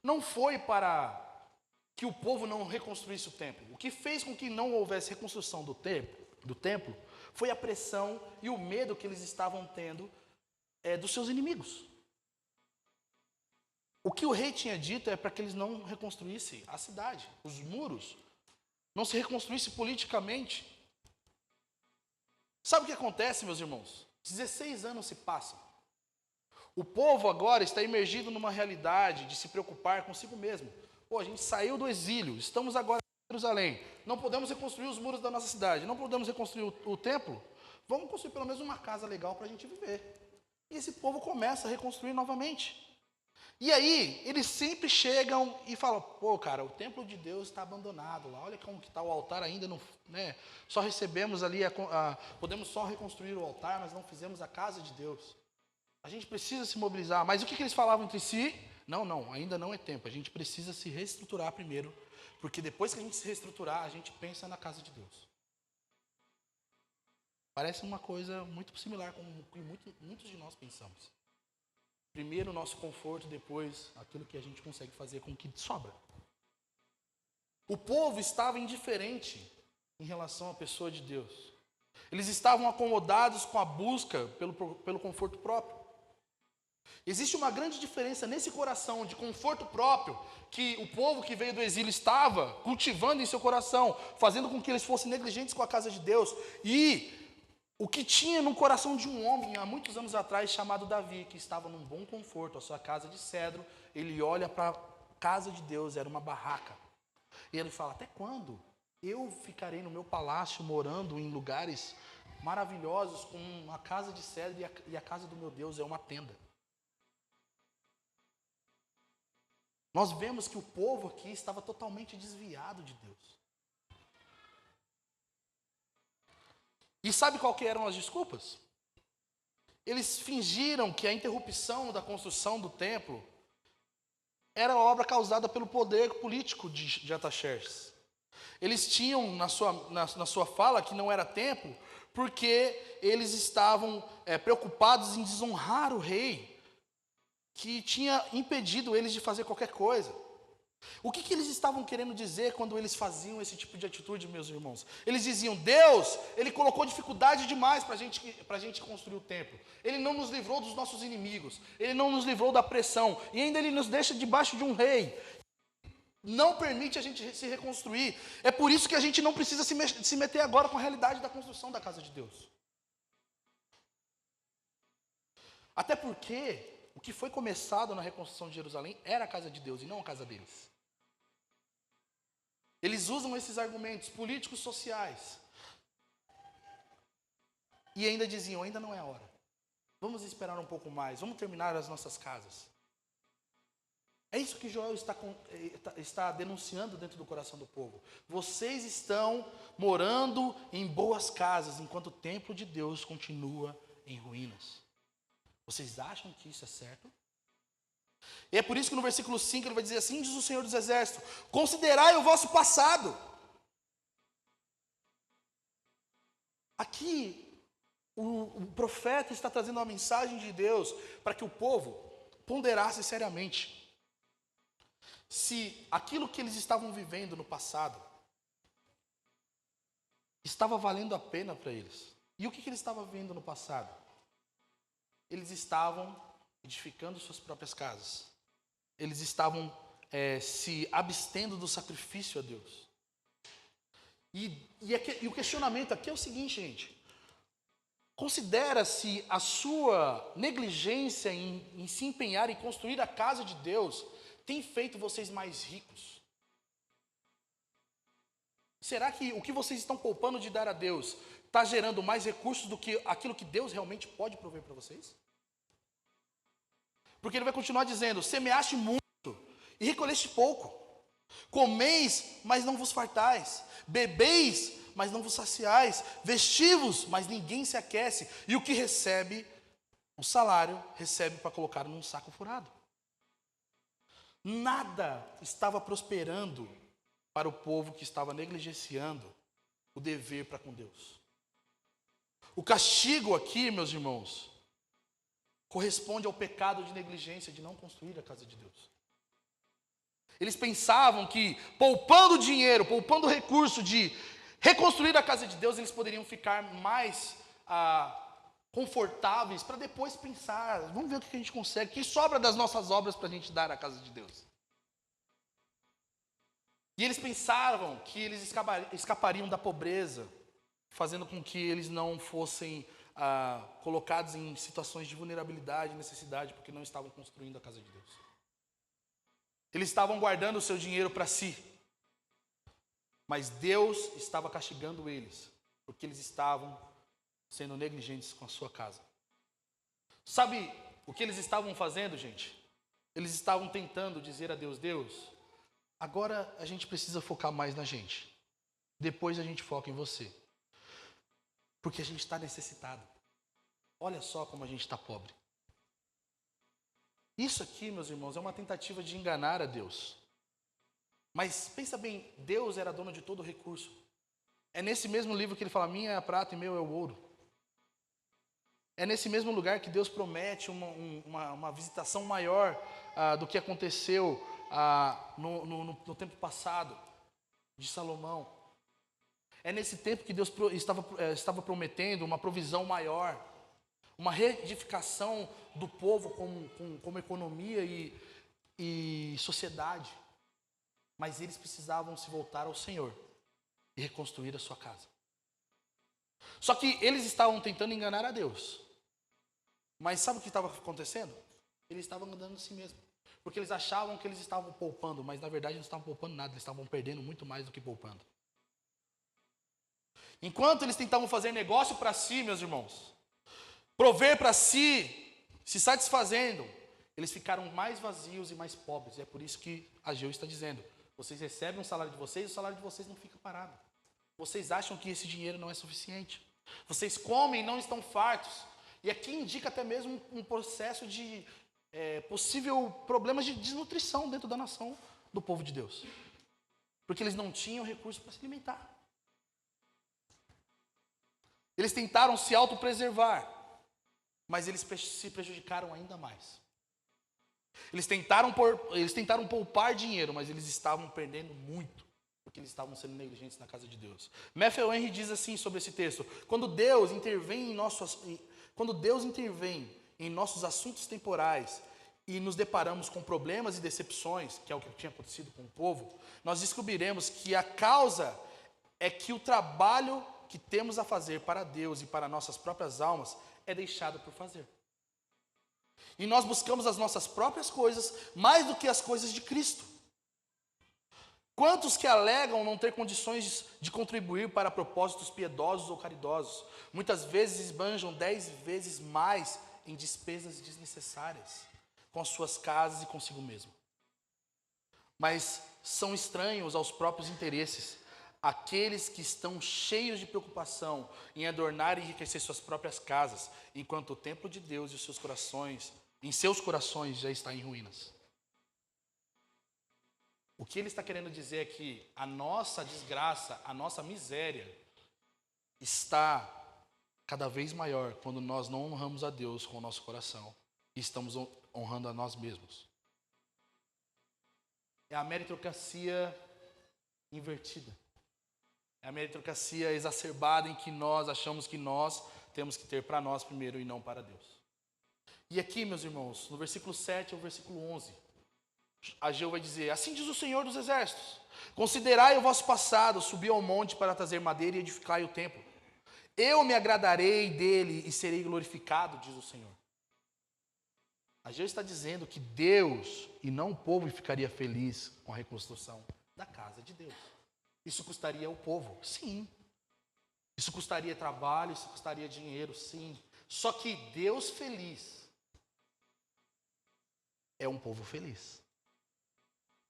não foi para que o povo não reconstruísse o templo. O que fez com que não houvesse reconstrução do templo foi a pressão e o medo que eles estavam tendo dos seus inimigos. O que o rei tinha dito é para que eles não reconstruíssem a cidade, os muros, não se reconstruísse politicamente. Sabe o que acontece, meus irmãos? 16 anos se passam. O povo agora está imergido numa realidade de se preocupar consigo mesmo. Pô, a gente saiu do exílio, estamos agora em Jerusalém. Não podemos reconstruir os muros da nossa cidade, não podemos reconstruir o templo. Vamos construir pelo menos uma casa legal para a gente viver. E esse povo começa a reconstruir novamente. E aí, eles sempre chegam e falam, pô, cara, o templo de Deus está abandonado lá, olha como que está o altar ainda, não, né? Só recebemos ali, podemos só reconstruir o altar, mas não fizemos a casa de Deus. A gente precisa se mobilizar. Mas o que eles falavam entre si? Não, ainda não é tempo, a gente precisa se reestruturar primeiro, porque depois que a gente se reestruturar, a gente pensa na casa de Deus. Parece uma coisa muito similar com o que muitos de nós pensamos. Primeiro o nosso conforto, depois aquilo que a gente consegue fazer com o que sobra. O povo estava indiferente em relação à pessoa de Deus. Eles estavam acomodados com a busca pelo conforto próprio. Existe uma grande diferença nesse coração de conforto próprio que o povo que veio do exílio estava cultivando em seu coração, fazendo com que eles fossem negligentes com a casa de Deus, e o que tinha no coração de um homem há muitos anos atrás, chamado Davi, que estava num bom conforto, a sua casa de cedro, ele olha para a casa de Deus, era uma barraca. E ele fala, até quando eu ficarei no meu palácio, morando em lugares maravilhosos, com uma casa de cedro, e a casa do meu Deus é uma tenda? Nós vemos que o povo aqui estava totalmente desviado de Deus. E sabe qual que eram as desculpas? Eles fingiram que a interrupção da construção do templo era obra causada pelo poder político de Artaxerxes. Eles tinham na sua fala que não era templo, porque eles estavam preocupados em desonrar o rei, que tinha impedido eles de fazer qualquer coisa. O que eles estavam querendo dizer quando eles faziam esse tipo de atitude, meus irmãos? Eles diziam, Deus, Ele colocou dificuldade demais para a gente construir o templo. Ele não nos livrou dos nossos inimigos, Ele não nos livrou da pressão, e ainda Ele nos deixa debaixo de um rei. Não permite a gente se reconstruir. É por isso que a gente não precisa se meter agora com a realidade da construção da casa de Deus. Até porque o que foi começado na reconstrução de Jerusalém era a casa de Deus e não a casa deles. Eles usam esses argumentos políticos, sociais. E ainda diziam, ainda não é a hora. Vamos esperar um pouco mais, vamos terminar as nossas casas. É isso que Joel está denunciando dentro do coração do povo. Vocês estão morando em boas casas, enquanto o templo de Deus continua em ruínas. Vocês acham que isso é certo? E é por isso que no versículo 5 ele vai dizer assim, diz o Senhor dos Exércitos: considerai o vosso passado. Aqui, o profeta está trazendo uma mensagem de Deus para que o povo ponderasse seriamente se aquilo que eles estavam vivendo no passado estava valendo a pena para eles. E o que eles estavam vivendo no passado? Eles estavam edificando suas próprias casas. Eles estavam se abstendo do sacrifício a Deus. E o questionamento aqui é o seguinte, gente. Considera-se a sua negligência em se empenhar em construir a casa de Deus tem feito vocês mais ricos? Será que o que vocês estão poupando de dar a Deus está gerando mais recursos do que aquilo que Deus realmente pode prover para vocês? Porque ele vai continuar dizendo: semeaste muito e recolheste pouco. Comeis, mas não vos fartais. Bebeis, mas não vos saciais. Vestivos, mas ninguém se aquece. E o que recebe, o salário, recebe para colocar num saco furado. Nada estava prosperando para o povo que estava negligenciando o dever para com Deus. O castigo aqui, meus irmãos, corresponde ao pecado de negligência de não construir a casa de Deus. Eles pensavam que poupando dinheiro, poupando recurso de reconstruir a casa de Deus, eles poderiam ficar mais confortáveis para depois pensar, vamos ver o que a gente consegue, o que sobra das nossas obras para a gente dar à casa de Deus. E eles pensavam que eles escapariam da pobreza, fazendo com que eles não fossem colocados em situações de vulnerabilidade e necessidade, porque não estavam construindo a casa de Deus. Eles estavam guardando o seu dinheiro para si, mas Deus estava castigando eles, porque eles estavam sendo negligentes com a sua casa. Sabe o que eles estavam fazendo, gente? Eles estavam tentando dizer a Deus: Deus, agora a gente precisa focar mais na gente. Depois a gente foca em você. Porque a gente está necessitado. Olha só como a gente está pobre. Isso aqui, meus irmãos, é uma tentativa de enganar a Deus. Mas pensa bem, Deus era dono de todo o recurso. É nesse mesmo livro que ele fala: minha é a prata e meu é o ouro. É nesse mesmo lugar que Deus promete uma visitação maior do que aconteceu no tempo passado de Salomão. É nesse tempo que Deus estava prometendo uma provisão maior, uma reedificação do povo como economia e sociedade. Mas eles precisavam se voltar ao Senhor e reconstruir a sua casa. Só que eles estavam tentando enganar a Deus. Mas sabe o que estava acontecendo? Eles estavam enganando a si mesmos. Porque eles achavam que eles estavam poupando, mas na verdade não estavam poupando nada, eles estavam perdendo muito mais do que poupando. Enquanto eles tentavam fazer negócio para si, meus irmãos, prover para si, se satisfazendo, eles ficaram mais vazios e mais pobres. É por isso que Ageu está dizendo: vocês recebem o salário de vocês, o salário de vocês não fica parado. Vocês acham que esse dinheiro não é suficiente. Vocês comem e não estão fartos. E aqui indica até mesmo um processo de possível problemas de desnutrição dentro da nação do povo de Deus. Porque eles não tinham recurso para se alimentar. Eles tentaram se autopreservar, mas eles se prejudicaram ainda mais. Eles tentaram poupar dinheiro, mas eles estavam perdendo muito, porque eles estavam sendo negligentes na casa de Deus. Matthew Henry diz assim sobre esse texto: quando Deus intervém em nossos assuntos temporais e nos deparamos com problemas e decepções, que é o que tinha acontecido com o povo, nós descobriremos que a causa é que o trabalho que temos a fazer para Deus e para nossas próprias almas é deixado por fazer. E nós buscamos as nossas próprias coisas mais do que as coisas de Cristo. Quantos que alegam não ter condições de contribuir para propósitos piedosos ou caridosos, muitas vezes esbanjam 10 vezes mais em despesas desnecessárias com as suas casas e consigo mesmo. Mas são estranhos aos próprios interesses aqueles que estão cheios de preocupação em adornar e enriquecer suas próprias casas, enquanto o templo de Deus e os seus corações em seus corações já está em ruínas. O que ele está querendo dizer é que a nossa desgraça, a nossa miséria, está cada vez maior quando nós não honramos a Deus com o nosso coração e estamos honrando a nós mesmos. É a meritocracia invertida. É a meritocracia exacerbada em que nós achamos que nós temos que ter para nós primeiro e não para Deus. E aqui, meus irmãos, no versículo 7 ao versículo 11, Ageu vai dizer: assim diz o Senhor dos Exércitos, considerai o vosso passado, subi ao monte para trazer madeira e edificai o templo. Eu me agradarei dele e serei glorificado, diz o Senhor. Ageu está dizendo que Deus e não o povo ficaria feliz com a reconstrução da casa de Deus. Isso custaria ao povo? Sim. Isso custaria trabalho, isso custaria dinheiro? Sim. Só que Deus feliz é um povo feliz.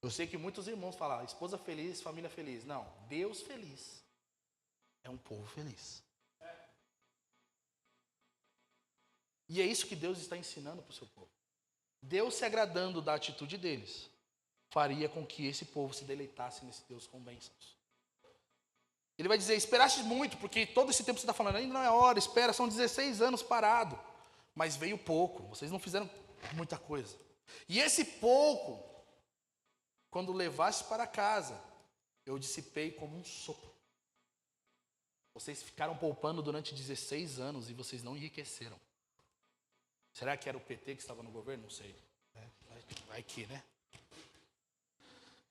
Eu sei que muitos irmãos falam, esposa feliz, família feliz. Não, Deus feliz é um povo feliz. E é isso que Deus está ensinando para o seu povo. Deus se agradando da atitude deles, faria com que esse povo se deleitasse nesse Deus com bênçãos. Ele vai dizer, esperaste muito, porque todo esse tempo você está falando, ainda não é hora, espera, são 16 anos parado. Mas veio pouco, vocês não fizeram muita coisa. E esse pouco, quando levaste para casa, eu dissipei como um sopro. Vocês ficaram poupando durante 16 anos e vocês não enriqueceram. Será que era o PT que estava no governo? Não sei. Vai que, né?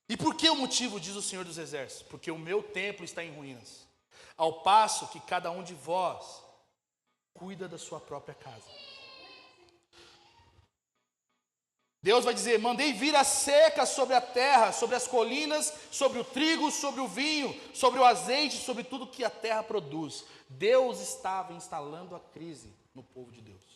E por que o motivo, diz o Senhor dos Exércitos? Porque o meu templo está em ruínas, ao passo que cada um de vós cuida da sua própria casa. Deus vai dizer, mandei vir a seca sobre a terra, sobre as colinas, sobre o trigo, sobre o vinho, sobre o azeite, sobre tudo que a terra produz. Deus estava instalando a crise no povo de Deus.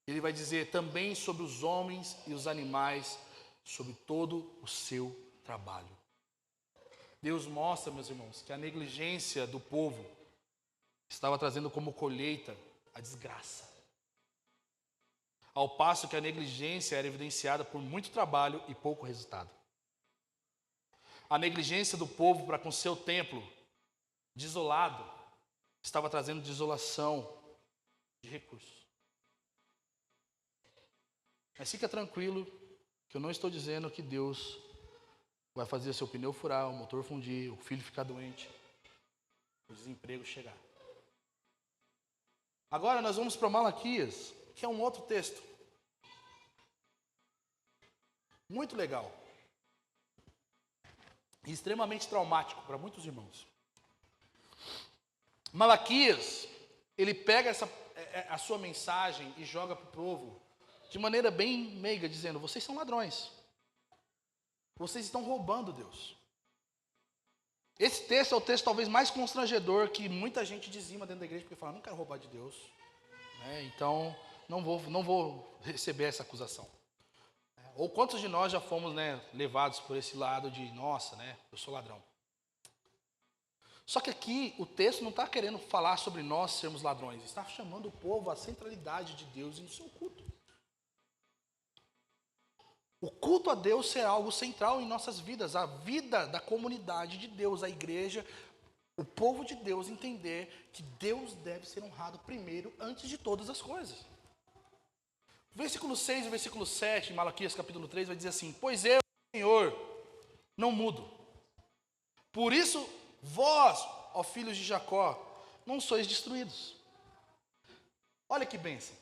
Ele vai dizer também sobre os homens e os animais, sobre todo o seu trabalho. Deus mostra, meus irmãos, que a negligência do povo estava trazendo como colheita a desgraça. Ao passo que a negligência era evidenciada por muito trabalho e pouco resultado. A negligência do povo para com seu templo desolado estava trazendo desolação de recursos. Mas fica tranquilo que eu não estou dizendo que Deus vai fazer seu pneu furar, o motor fundir, o filho ficar doente, o desemprego chegar. Agora nós vamos para Malaquias, que é um outro texto. Muito legal. E extremamente traumático para muitos irmãos. Malaquias, ele pega a sua mensagem e joga para o povo de maneira bem meiga, dizendo, vocês são ladrões. Vocês estão roubando Deus. Esse texto é o texto talvez mais constrangedor que muita gente dizima dentro da igreja, porque fala, não quero roubar de Deus. Então, não vou receber essa acusação. Ou quantos de nós já fomos levados por esse lado de, nossa, eu sou ladrão. Só que aqui o texto não está querendo falar sobre nós sermos ladrões, está chamando o povo à centralidade de Deus e no seu culto. O culto a Deus será algo central em nossas vidas, a vida da comunidade de Deus, a igreja, o povo de Deus entender que Deus deve ser honrado primeiro, antes de todas as coisas. O versículo 6 e o versículo 7, em Malaquias capítulo 3, vai dizer assim, pois eu, Senhor, não mudo. Por isso, vós, ó filhos de Jacó, não sois destruídos. Olha que bênção.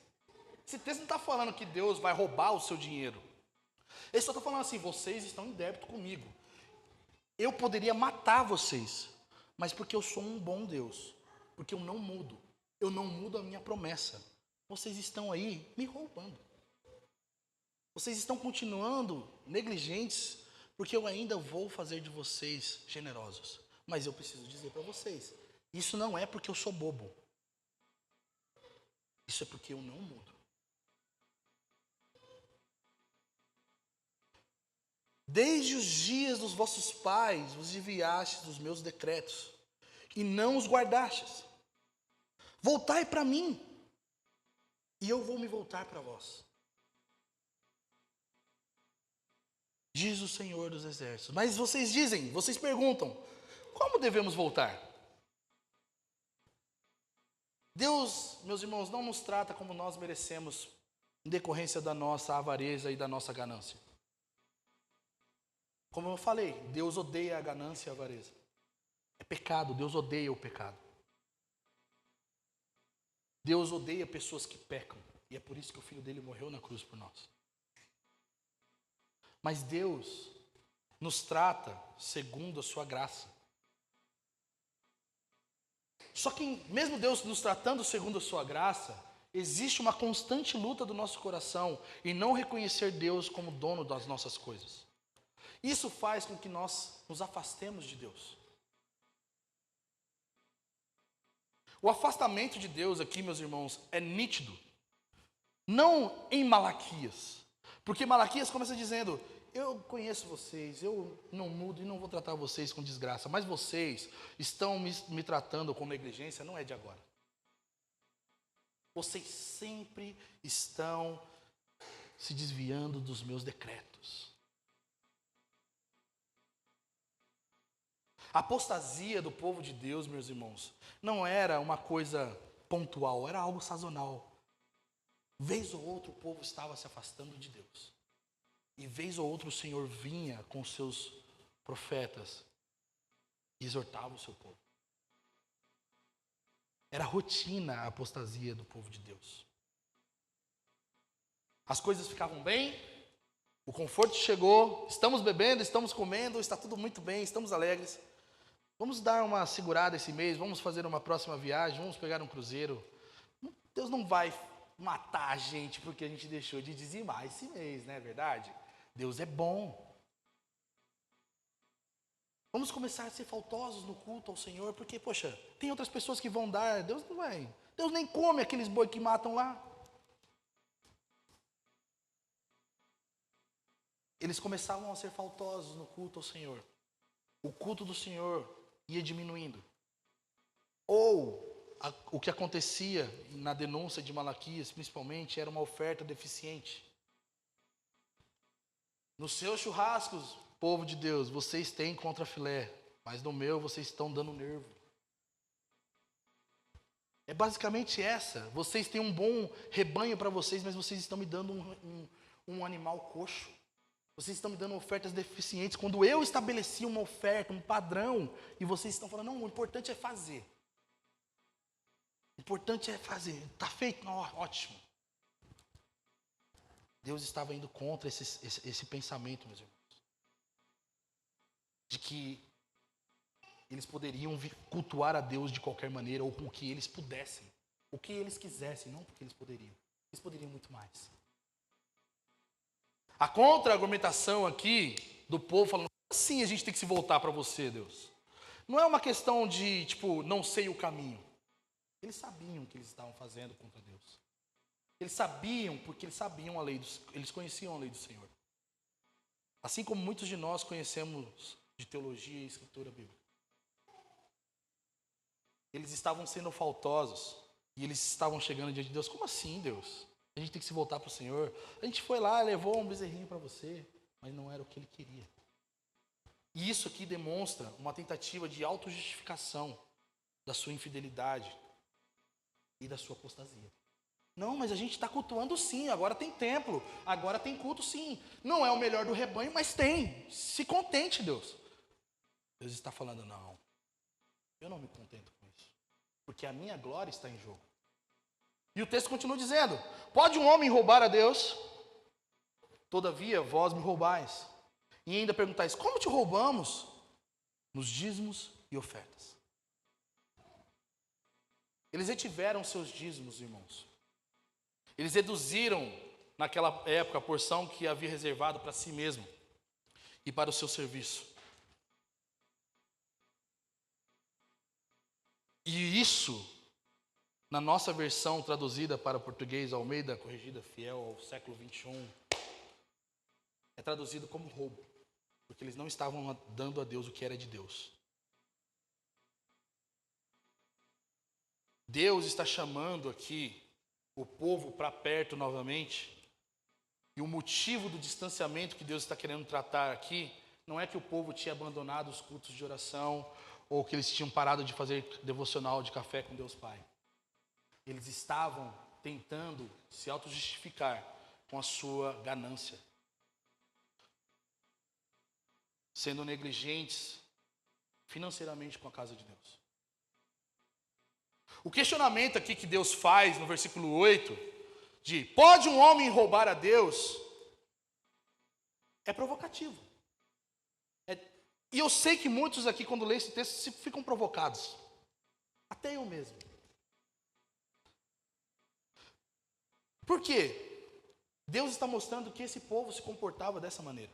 Esse texto não está falando que Deus vai roubar o seu dinheiro. Ele só está falando assim, vocês estão em débito comigo. Eu poderia matar vocês, mas porque eu sou um bom Deus. Porque eu não mudo. Eu não mudo a minha promessa. Vocês estão aí me roubando. Vocês estão continuando negligentes, porque eu ainda vou fazer de vocês generosos. Mas eu preciso dizer para vocês, isso não é porque eu sou bobo. Isso é porque eu não mudo. Desde os dias dos vossos pais vos enviastes os meus decretos, e não os guardastes. Voltai para mim, e eu vou me voltar para vós. Diz o Senhor dos Exércitos. Mas vocês perguntam, como devemos voltar? Deus, meus irmãos, não nos trata como nós merecemos, em decorrência da nossa avareza e da nossa ganância. Como eu falei, Deus odeia a ganância e a avareza. É pecado, Deus odeia o pecado. Deus odeia pessoas que pecam. E é por isso que o Filho dele morreu na cruz por nós. Mas Deus nos trata segundo a sua graça. Só que mesmo Deus nos tratando segundo a sua graça, existe uma constante luta do nosso coração em não reconhecer Deus como dono das nossas coisas. Isso faz com que nós nos afastemos de Deus. O afastamento de Deus aqui, meus irmãos, é nítido. Não em Malaquias. Porque Malaquias começa dizendo, eu conheço vocês, eu não mudo e não vou tratar vocês com desgraça, mas vocês estão me tratando com negligência, não é de agora. Vocês sempre estão se desviando dos meus decretos. A apostasia do povo de Deus, meus irmãos, não era uma coisa pontual, era algo sazonal. Vez ou outra o povo estava se afastando de Deus. E vez ou outra o Senhor vinha com seus profetas e exortava o seu povo. Era rotina a apostasia do povo de Deus. As coisas ficavam bem, o conforto chegou, estamos bebendo, estamos comendo, está tudo muito bem, estamos alegres. Vamos dar uma segurada esse mês, vamos fazer uma próxima viagem, vamos pegar um cruzeiro. Deus não vai matar a gente porque a gente deixou de dizimar esse mês, não é verdade? Deus é bom. Vamos começar a ser faltosos no culto ao Senhor, porque, poxa, tem outras pessoas que vão dar, Deus não vai. Deus nem come aqueles boi que matam lá. Eles começavam a ser faltosos no culto ao Senhor. O culto do Senhor ia diminuindo. Ou o que acontecia na denúncia de Malaquias, principalmente, era uma oferta deficiente. Nos seus churrascos, povo de Deus, vocês têm contrafilé, mas no meu vocês estão dando nervo. É basicamente essa. Vocês têm um bom rebanho para vocês, mas vocês estão me dando um animal coxo. Vocês estão me dando ofertas deficientes. Quando eu estabeleci uma oferta, um padrão, e vocês estão falando, não, o importante é fazer. O importante é fazer. Está feito? Não, ótimo. Deus estava indo contra esse pensamento, meus irmãos. De que eles poderiam cultuar a Deus de qualquer maneira, ou com o que eles pudessem. O que eles quisessem, não porque eles poderiam. Eles poderiam muito mais. A contra-argumentação aqui do povo falando, assim a gente tem que se voltar para você, Deus. Não é uma questão de, não sei o caminho. Eles sabiam o que eles estavam fazendo contra Deus. Eles sabiam porque eles sabiam eles conheciam a lei do Senhor. Assim como muitos de nós conhecemos de teologia e escritura bíblica. Eles estavam sendo faltosos e eles estavam chegando diante de Deus. Como assim, Deus? A gente tem que se voltar para o Senhor. A gente foi lá, levou um bezerrinho para você, mas não era o que ele queria. E isso aqui demonstra uma tentativa de autojustificação da sua infidelidade e da sua apostasia. Não, mas a gente está cultuando sim, agora tem templo, agora tem culto sim. Não é o melhor do rebanho, mas tem. Se contente, Deus. Deus está falando, não, eu não me contento com isso, porque a minha glória está em jogo. E o texto continua dizendo, pode um homem roubar a Deus? Todavia, vós me roubais. E ainda perguntais, como te roubamos? Nos dízimos e ofertas. Eles retiveram seus dízimos, irmãos. Eles reduziram, naquela época, a porção que havia reservado para si mesmo e para o seu serviço. E isso, na nossa versão traduzida para português, Almeida, corrigida, fiel ao século 21, é traduzido como roubo, porque eles não estavam dando a Deus o que era de Deus. Deus está chamando aqui o povo para perto novamente. E o motivo do distanciamento que Deus está querendo tratar aqui não é que o povo tinha abandonado os cultos de oração ou que eles tinham parado de fazer devocional de café com Deus Pai. Eles estavam tentando se auto-justificar com a sua ganância, sendo negligentes financeiramente com a casa de Deus. O questionamento aqui que Deus faz no versículo 8, de pode um homem roubar a Deus, é provocativo. E eu sei que muitos aqui, quando lêem esse texto, ficam provocados. Até eu mesmo. Por quê? Deus está mostrando que esse povo se comportava dessa maneira.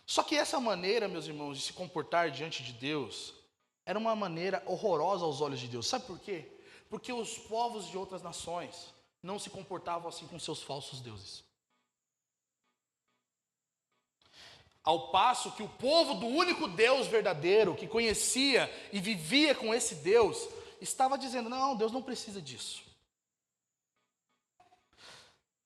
Só que essa maneira, meus irmãos, de se comportar diante de Deus, era uma maneira horrorosa aos olhos de Deus. Sabe por quê? Porque os povos de outras nações não se comportavam assim com seus falsos deuses. Ao passo que o povo do único Deus verdadeiro, que conhecia e vivia com esse Deus, estava dizendo, não, Deus não precisa disso.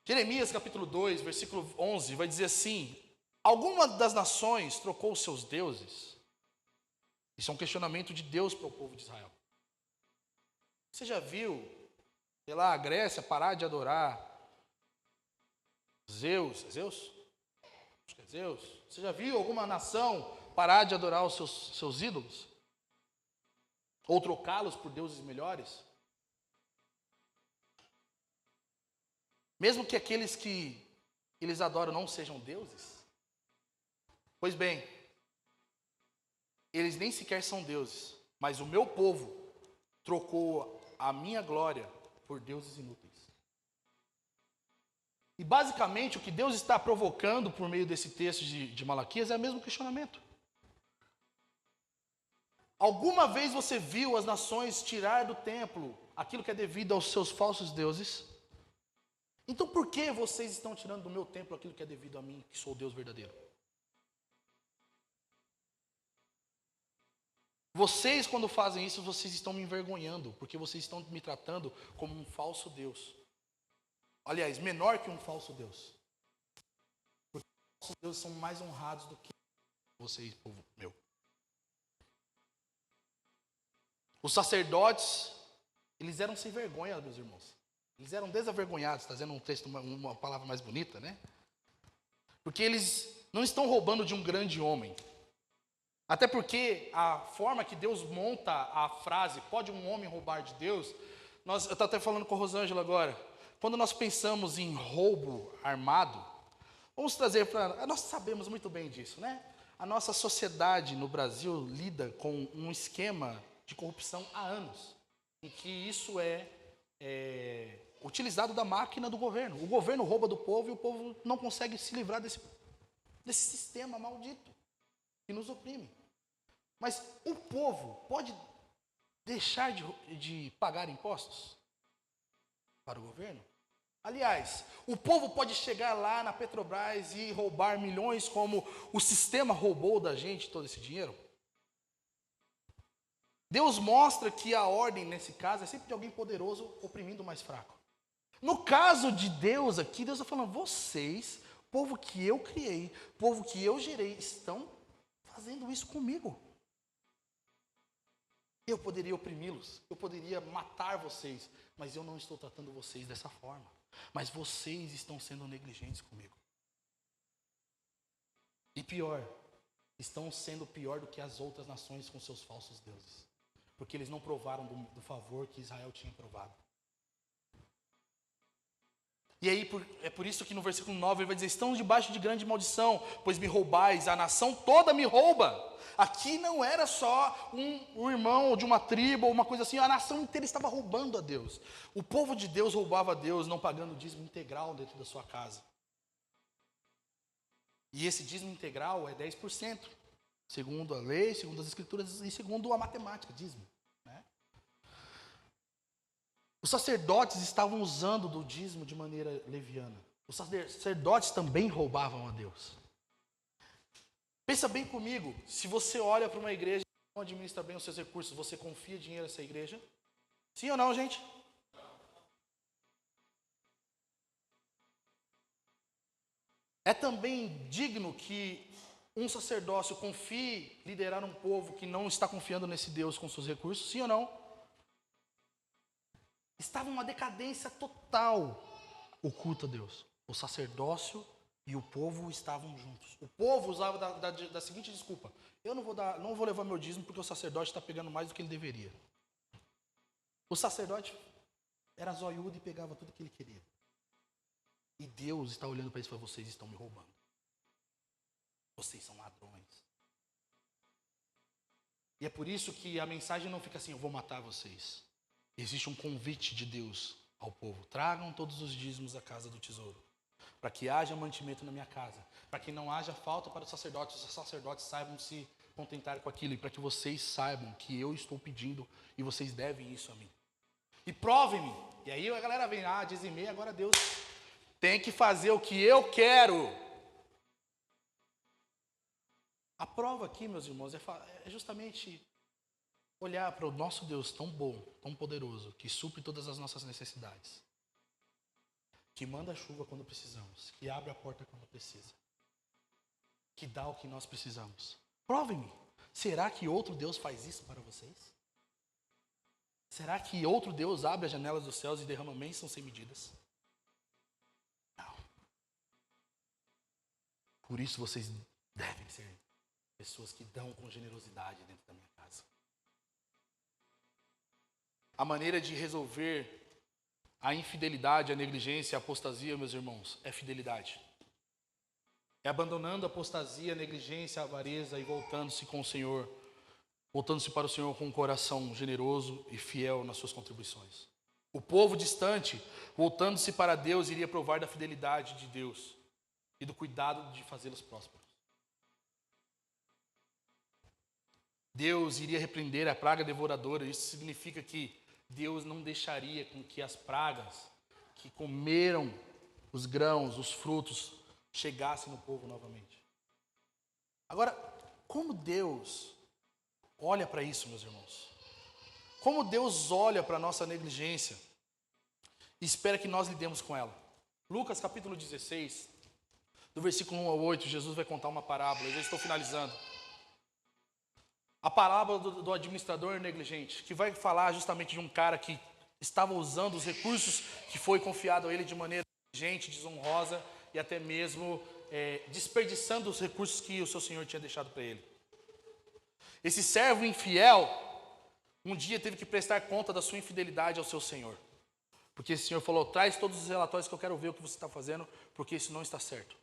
Jeremias capítulo 2, versículo 11, vai dizer assim, alguma das nações trocou os seus deuses. Isso é um questionamento de Deus para o povo de Israel. Você já viu, sei lá, a Grécia parar de adorar Zeus? É Zeus? Acho que é Zeus. Você já viu alguma nação parar de adorar os seus ídolos? Ou trocá-los por deuses melhores? Mesmo que aqueles que eles adoram não sejam deuses? Pois bem, eles nem sequer são deuses, mas o meu povo trocou a minha glória por deuses inúteis. E basicamente o que Deus está provocando por meio desse texto de Malaquias é o mesmo questionamento. Alguma vez você viu as nações tirar do templo aquilo que é devido aos seus falsos deuses? Então por que vocês estão tirando do meu templo aquilo que é devido a mim, que sou o Deus verdadeiro? Vocês, quando fazem isso, vocês estão me envergonhando, porque vocês estão me tratando como um falso Deus. Aliás, menor que um falso Deus. Porque os falsos deuses são mais honrados do que vocês, povo meu. Os sacerdotes, eles eram sem vergonha, meus irmãos. Eles eram desavergonhados, trazendo um texto, uma palavra mais bonita, né? Porque eles não estão roubando de um grande homem. Até porque a forma que Deus monta a frase, pode um homem roubar de Deus, eu estou até falando com a Rosângela agora, quando nós pensamos em roubo armado, vamos trazer para... Nós sabemos muito bem disso, né? A nossa sociedade no Brasil lida com um esquema de corrupção há anos, em que isso é utilizado da máquina do governo. O governo rouba do povo e o povo não consegue se livrar desse sistema maldito que nos oprime. Mas o povo pode deixar de pagar impostos para o governo? Aliás, o povo pode chegar lá na Petrobras e roubar milhões como o sistema roubou da gente todo esse dinheiro? Deus mostra que a ordem, nesse caso, é sempre de alguém poderoso oprimindo o mais fraco. No caso de Deus aqui, Deus está falando, vocês, povo que eu criei, povo que eu gerei, estão fazendo isso comigo. Eu poderia oprimi-los, eu poderia matar vocês, mas eu não estou tratando vocês dessa forma. Mas vocês estão sendo negligentes comigo. E pior, estão sendo pior do que as outras nações com seus falsos deuses. Porque eles não provaram do favor que Israel tinha provado. E aí, é por isso que no versículo 9 ele vai dizer, estão debaixo de grande maldição, pois me roubais, a nação toda me rouba. Aqui não era só um irmão de uma tribo ou uma coisa assim, a nação inteira estava roubando a Deus. O povo de Deus roubava a Deus, não pagando o dízimo integral dentro da sua casa. E esse dízimo integral é 10%, segundo a lei, segundo as escrituras e segundo a matemática, dízimo. Né? Os sacerdotes estavam usando do dízimo de maneira leviana. Os sacerdotes também roubavam a Deus. Pensa bem comigo, se você olha para uma igreja não administra bem os seus recursos, você confia dinheiro a essa igreja? Sim ou não, gente? É também digno que um sacerdócio confie liderar um povo que não está confiando nesse Deus com seus recursos? Sim ou não? Estava uma decadência total o culto a Deus. O sacerdócio e o povo estavam juntos. O povo usava da seguinte desculpa: eu não vou levar meu dízimo porque o sacerdote está pegando mais do que ele deveria. O sacerdote era zoiudo e pegava tudo que ele queria. E Deus está olhando para eles e fala: vocês estão me roubando. Vocês são ladrões. E é por isso que a mensagem não fica assim: eu vou matar vocês. Existe um convite de Deus ao povo: tragam todos os dízimos à casa do tesouro, para que haja mantimento na minha casa, para que não haja falta para os sacerdotes saibam se contentar com aquilo, e para que vocês saibam que eu estou pedindo e vocês devem isso a mim. E provem-me. E aí a galera vem: dizimei, agora Deus tem que fazer o que eu quero. A prova aqui, meus irmãos, é justamente olhar para o nosso Deus tão bom, tão poderoso, que supre todas as nossas necessidades, que manda chuva quando precisamos, que abre a porta quando precisa, que dá o que nós precisamos. Provem-me. Será que outro Deus faz isso para vocês? Será que outro Deus abre as janelas dos céus e derrama bênçãos sem medidas? Não. Por isso vocês devem ser pessoas que dão com generosidade dentro da minha casa. A maneira de resolver a infidelidade, a negligência, a apostasia, meus irmãos, é fidelidade. É abandonando a apostasia, a negligência, a avareza e voltando-se com o Senhor, voltando-se para o Senhor com um coração generoso e fiel nas suas contribuições. O povo distante, voltando-se para Deus, iria provar da fidelidade de Deus e do cuidado de fazê-los prósperos. Deus iria repreender a praga devoradora. Isso significa que Deus não deixaria com que as pragas que comeram os grãos, os frutos, chegassem no povo novamente. Agora, como Deus olha para isso, meus irmãos? Como Deus olha para a nossa negligência e espera que nós lidemos com ela? Lucas capítulo 16, do versículo 1 ao 8, Jesus vai contar uma parábola. Eu já estou finalizando. A parábola do administrador negligente, que vai falar justamente de um cara que estava usando os recursos que foi confiado a ele de maneira negligente, desonrosa e até mesmo desperdiçando os recursos que o seu senhor tinha deixado para ele. Esse servo infiel, um dia teve que prestar conta da sua infidelidade ao seu senhor. Porque esse senhor falou: traz todos os relatórios que eu quero ver o que você está fazendo, porque isso não está certo.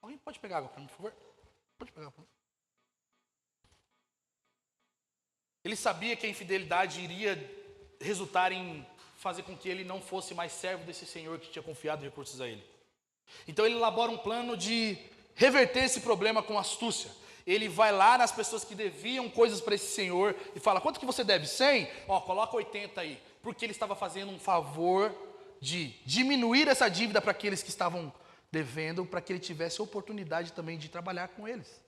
Alguém pode pegar água para mim, por favor? Pode pegar para mim. Ele sabia que a infidelidade iria resultar em fazer com que ele não fosse mais servo desse senhor que tinha confiado recursos a ele. Então ele elabora um plano de reverter esse problema com astúcia. Ele vai lá nas pessoas que deviam coisas para esse senhor e fala: quanto que você deve? 100? Coloca 80 aí. Porque ele estava fazendo um favor de diminuir essa dívida para aqueles que estavam devendo, para que ele tivesse a oportunidade também de trabalhar com eles.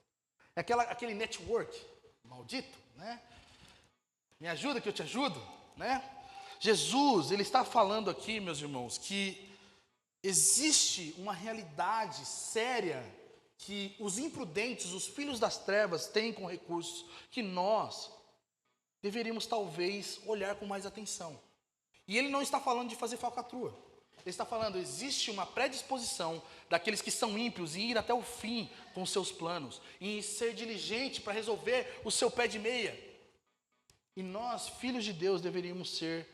É aquele network maldito, né? Me ajuda que eu te ajudo, né? Jesus, ele está falando aqui, meus irmãos, que existe uma realidade séria que os imprudentes, os filhos das trevas têm com recursos que nós deveríamos talvez olhar com mais atenção. E ele não está falando de fazer falcatrua. Ele está falando: existe uma predisposição daqueles que são ímpios em ir até o fim com os seus planos, em ser diligente para resolver o seu pé de meia. E nós, filhos de Deus, deveríamos ser,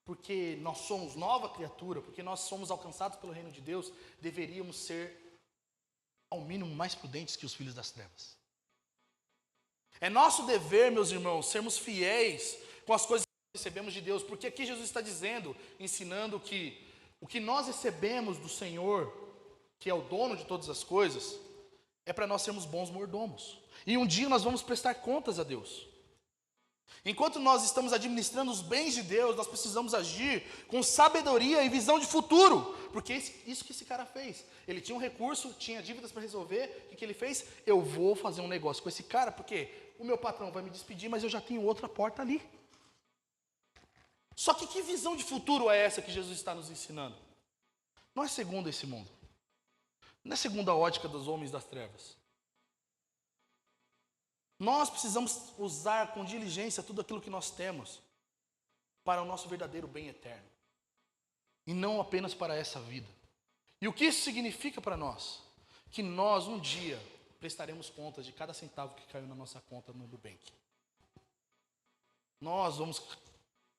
porque nós somos nova criatura, porque nós somos alcançados pelo reino de Deus, deveríamos ser, ao mínimo, mais prudentes que os filhos das trevas. É nosso dever, meus irmãos, sermos fiéis com as coisas que recebemos de Deus, porque aqui Jesus está dizendo, ensinando que o que nós recebemos do Senhor, que é o dono de todas as coisas, é para nós sermos bons mordomos. E um dia nós vamos prestar contas a Deus. Enquanto nós estamos administrando os bens de Deus, nós precisamos agir com sabedoria e visão de futuro, porque é isso que esse cara fez. Ele tinha um recurso, tinha dívidas para resolver, o que ele fez? Eu vou fazer um negócio com esse cara, porque o meu patrão vai me despedir, mas eu já tenho outra porta ali. Só que visão de futuro é essa que Jesus está nos ensinando? Não é segundo esse mundo. Não é segundo a ótica dos homens das trevas. Nós precisamos usar com diligência tudo aquilo que nós temos para o nosso verdadeiro bem eterno. E não apenas para essa vida. E o que isso significa para nós? Que nós um dia prestaremos contas de cada centavo que caiu na nossa conta no Nubank. Nós vamos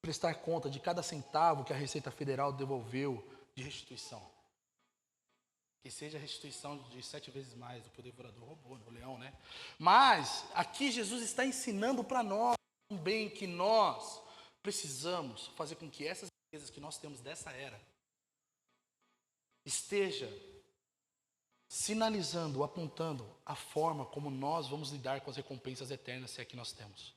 prestar conta de cada centavo que a Receita Federal devolveu de restituição. Que seja restituição de 7 vezes mais do que o devorador roubou, o leão, né? Mas aqui Jesus está ensinando para nós também que nós precisamos fazer com que essas riquezas que nós temos dessa era esteja sinalizando, apontando a forma como nós vamos lidar com as recompensas eternas, se é que nós temos.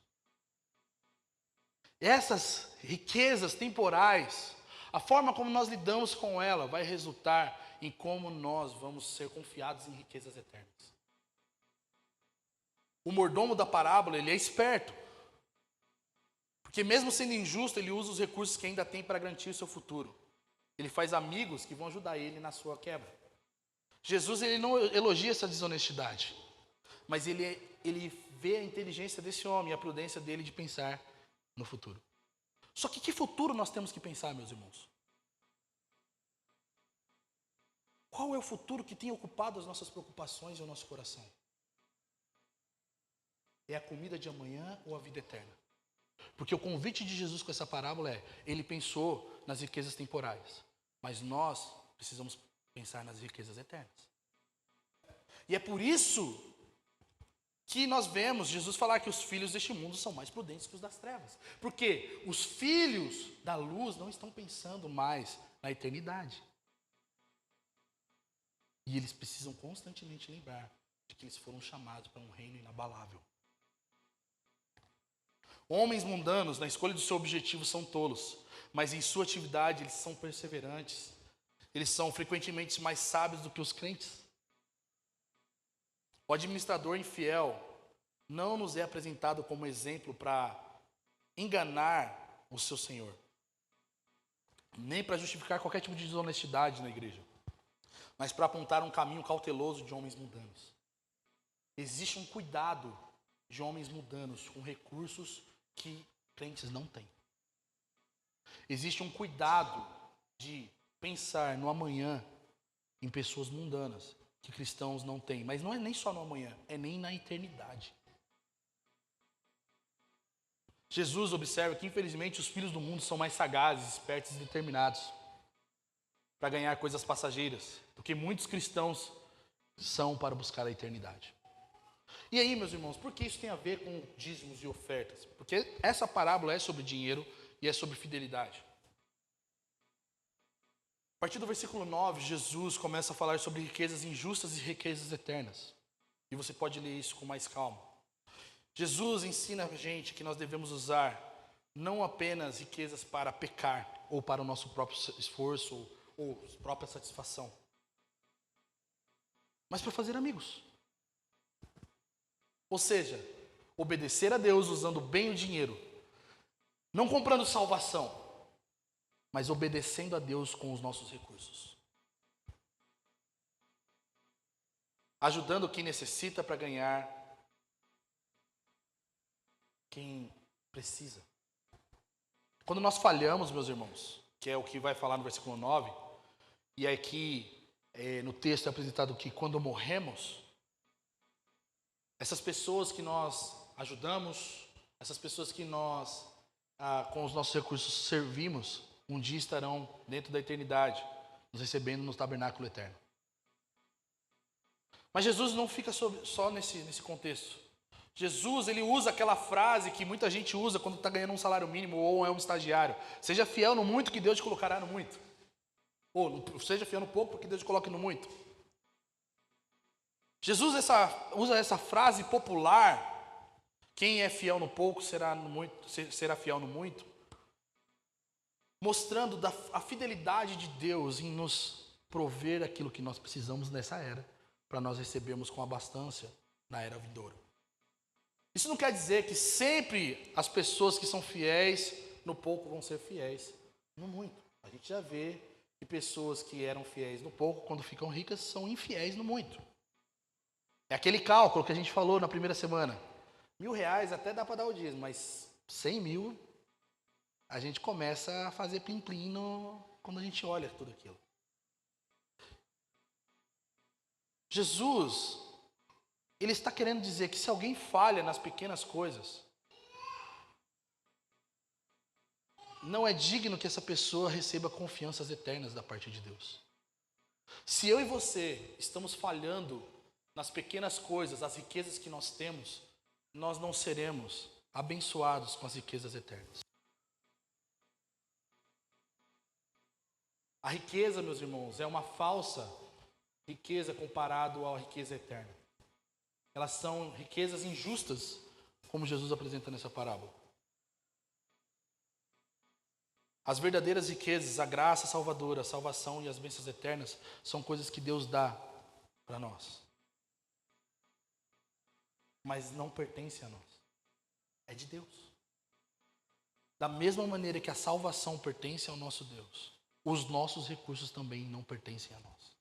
Essas riquezas temporais, a forma como nós lidamos com ela vai resultar em como nós vamos ser confiados em riquezas eternas. O mordomo da parábola, ele é esperto. Porque mesmo sendo injusto, ele usa os recursos que ainda tem para garantir o seu futuro. Ele faz amigos que vão ajudar ele na sua quebra. Jesus, ele não elogia essa desonestidade, mas ele vê a inteligência desse homem, a prudência dele de pensar no futuro. Só que futuro nós temos que pensar, meus irmãos? Qual é o futuro que tem ocupado as nossas preocupações e o nosso coração? É a comida de amanhã ou a vida eterna? Porque o convite de Jesus com essa parábola ele pensou nas riquezas temporais, mas nós precisamos pensar nas riquezas eternas. E é por isso que nós vemos Jesus falar que os filhos deste mundo são mais prudentes que os das trevas. Porque os filhos da luz não estão pensando mais na eternidade. E eles precisam constantemente lembrar de que eles foram chamados para um reino inabalável. Homens mundanos, na escolha do seu objetivo, são tolos, mas em sua atividade eles são perseverantes. Eles são frequentemente mais sábios do que os crentes. O administrador infiel não nos é apresentado como exemplo para enganar o seu senhor, nem para justificar qualquer tipo de desonestidade na igreja, mas para apontar um caminho cauteloso de homens mundanos. Existe um cuidado de homens mundanos com recursos que crentes não têm. Existe um cuidado de pensar no amanhã em pessoas mundanas que cristãos não têm. Mas não é nem só no amanhã, é nem na eternidade. Jesus observa que, infelizmente, os filhos do mundo são mais sagazes, espertos e determinados para ganhar coisas passageiras do que muitos cristãos são para buscar a eternidade. E aí, meus irmãos, por que isso tem a ver com dízimos e ofertas? Porque essa parábola é sobre dinheiro e é sobre fidelidade. A partir do versículo 9, Jesus começa a falar sobre riquezas injustas e riquezas eternas. E você pode ler isso com mais calma. Jesus ensina a gente que nós devemos usar não apenas riquezas para pecar ou para o nosso próprio esforço ou própria satisfação, mas para fazer amigos. Ou seja, obedecer a Deus usando bem o dinheiro, não comprando salvação, mas obedecendo a Deus com os nossos recursos. Ajudando quem necessita para ganhar quem precisa. Quando nós falhamos, meus irmãos, que é o que vai falar no versículo 9, e aqui no texto é apresentado que quando morremos, essas pessoas que nós ajudamos, essas pessoas que nós, com os nossos recursos, servimos, um dia estarão dentro da eternidade, nos recebendo no tabernáculo eterno. Mas Jesus não fica só nesse contexto. Jesus, ele usa aquela frase que muita gente usa quando está ganhando um salário mínimo ou é um estagiário. Seja fiel no muito que Deus te colocará no muito. Ou seja fiel no pouco porque Deus te coloque no muito. Jesus usa essa frase popular, quem é fiel no pouco será fiel no muito, mostrando a fidelidade de Deus em nos prover aquilo que nós precisamos nessa era, para nós recebermos com abastança na era vindoura. Isso não quer dizer que sempre as pessoas que são fiéis no pouco vão ser fiéis no muito. A gente já vê que pessoas que eram fiéis no pouco, quando ficam ricas, são infiéis no muito. É aquele cálculo que a gente falou na primeira semana. R$ 1.000 até dá para dar o dízimo, mas 100 mil, a gente começa a fazer plim-plim quando a gente olha tudo aquilo. Jesus, ele está querendo dizer que se alguém falha nas pequenas coisas, não é digno que essa pessoa receba confianças eternas da parte de Deus. Se eu e você estamos falhando nas pequenas coisas, as riquezas que nós temos, nós não seremos abençoados com as riquezas eternas. A riqueza, meus irmãos, é uma falsa riqueza comparado à riqueza eterna. Elas são riquezas injustas, como Jesus apresenta nessa parábola. As verdadeiras riquezas, a graça salvadora, a salvação e as bênçãos eternas, são coisas que Deus dá para nós. Mas não pertencem a nós. É de Deus. Da mesma maneira que a salvação pertence ao nosso Deus, os nossos recursos também não pertencem a nós.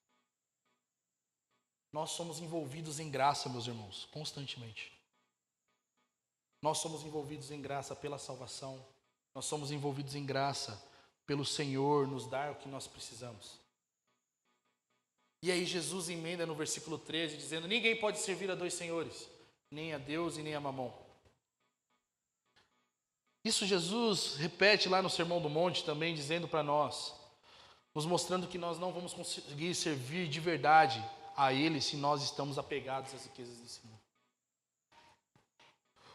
Nós somos envolvidos em graça, meus irmãos, constantemente. Nós somos envolvidos em graça pela salvação. Nós somos envolvidos em graça pelo Senhor nos dar o que nós precisamos. E aí Jesus emenda no versículo 13, dizendo: ninguém pode servir a dois senhores, nem a Deus e nem a Mamon. Isso Jesus repete lá no Sermão do Monte também, dizendo para nós, nos mostrando que nós não vamos conseguir servir de verdade a Ele se nós estamos apegados às riquezas desse mundo.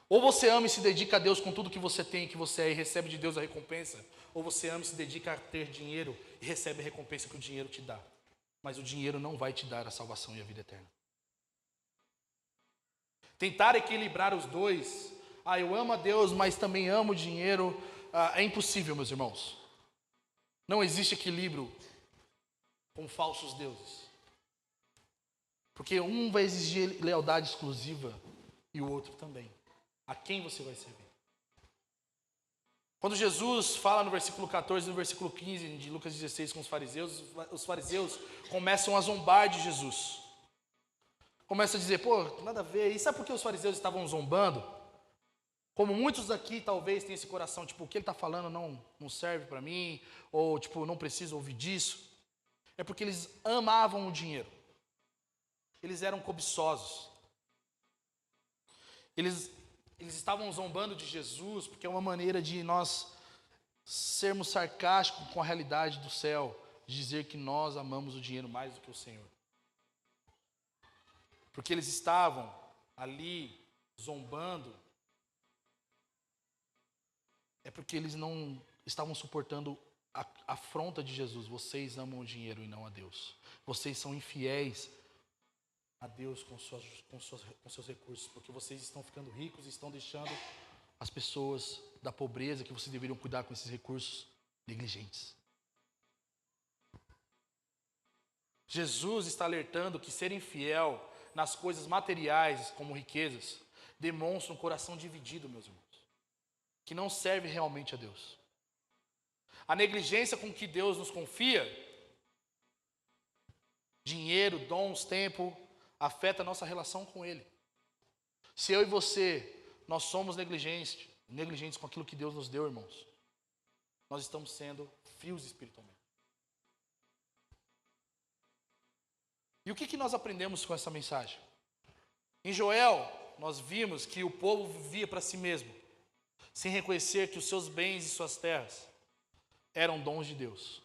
Ou você ama e se dedica a Deus com tudo que você tem, que você é, e recebe de Deus a recompensa, ou você ama e se dedica a ter dinheiro e recebe a recompensa que o dinheiro te dá. Mas o dinheiro não vai te dar a salvação e a vida eterna. Tentar equilibrar os dois, eu amo a Deus, mas também amo o dinheiro, é impossível, meus irmãos. Não existe equilíbrio com falsos deuses. Porque um vai exigir lealdade exclusiva e o outro também. A quem você vai servir? Quando Jesus fala no versículo 14 e no versículo 15 de Lucas 16 com os fariseus começam a zombar de Jesus. Começam a dizer, nada a ver. E sabe por que os fariseus estavam zombando? Como muitos aqui talvez tenham esse coração, o que ele está falando não serve para mim, ou não preciso ouvir disso. É porque eles amavam o dinheiro. Eles eram cobiçosos. Eles estavam zombando de Jesus, porque é uma maneira de nós sermos sarcásticos com a realidade do céu, de dizer que nós amamos o dinheiro mais do que o Senhor. Porque eles estavam ali zombando, é porque eles não estavam suportando a afronta de Jesus. Vocês amam o dinheiro e não a Deus. Vocês são infiéis a Deus com seus recursos, porque vocês estão ficando ricos e estão deixando as pessoas da pobreza, que vocês deveriam cuidar com esses recursos, negligentes. Jesus está alertando que ser infiel nas coisas materiais, como riquezas, demonstra um coração dividido, meus irmãos, que não serve realmente a Deus. A negligência com que Deus nos confia, dinheiro, dons, tempo, afeta a nossa relação com Ele. Se eu e você, nós somos negligentes com aquilo que Deus nos deu, irmãos, nós estamos sendo frios espiritualmente. E o que nós aprendemos com essa mensagem? Em Joel, nós vimos que o povo vivia para si mesmo, sem reconhecer que os seus bens e suas terras eram dons de Deus.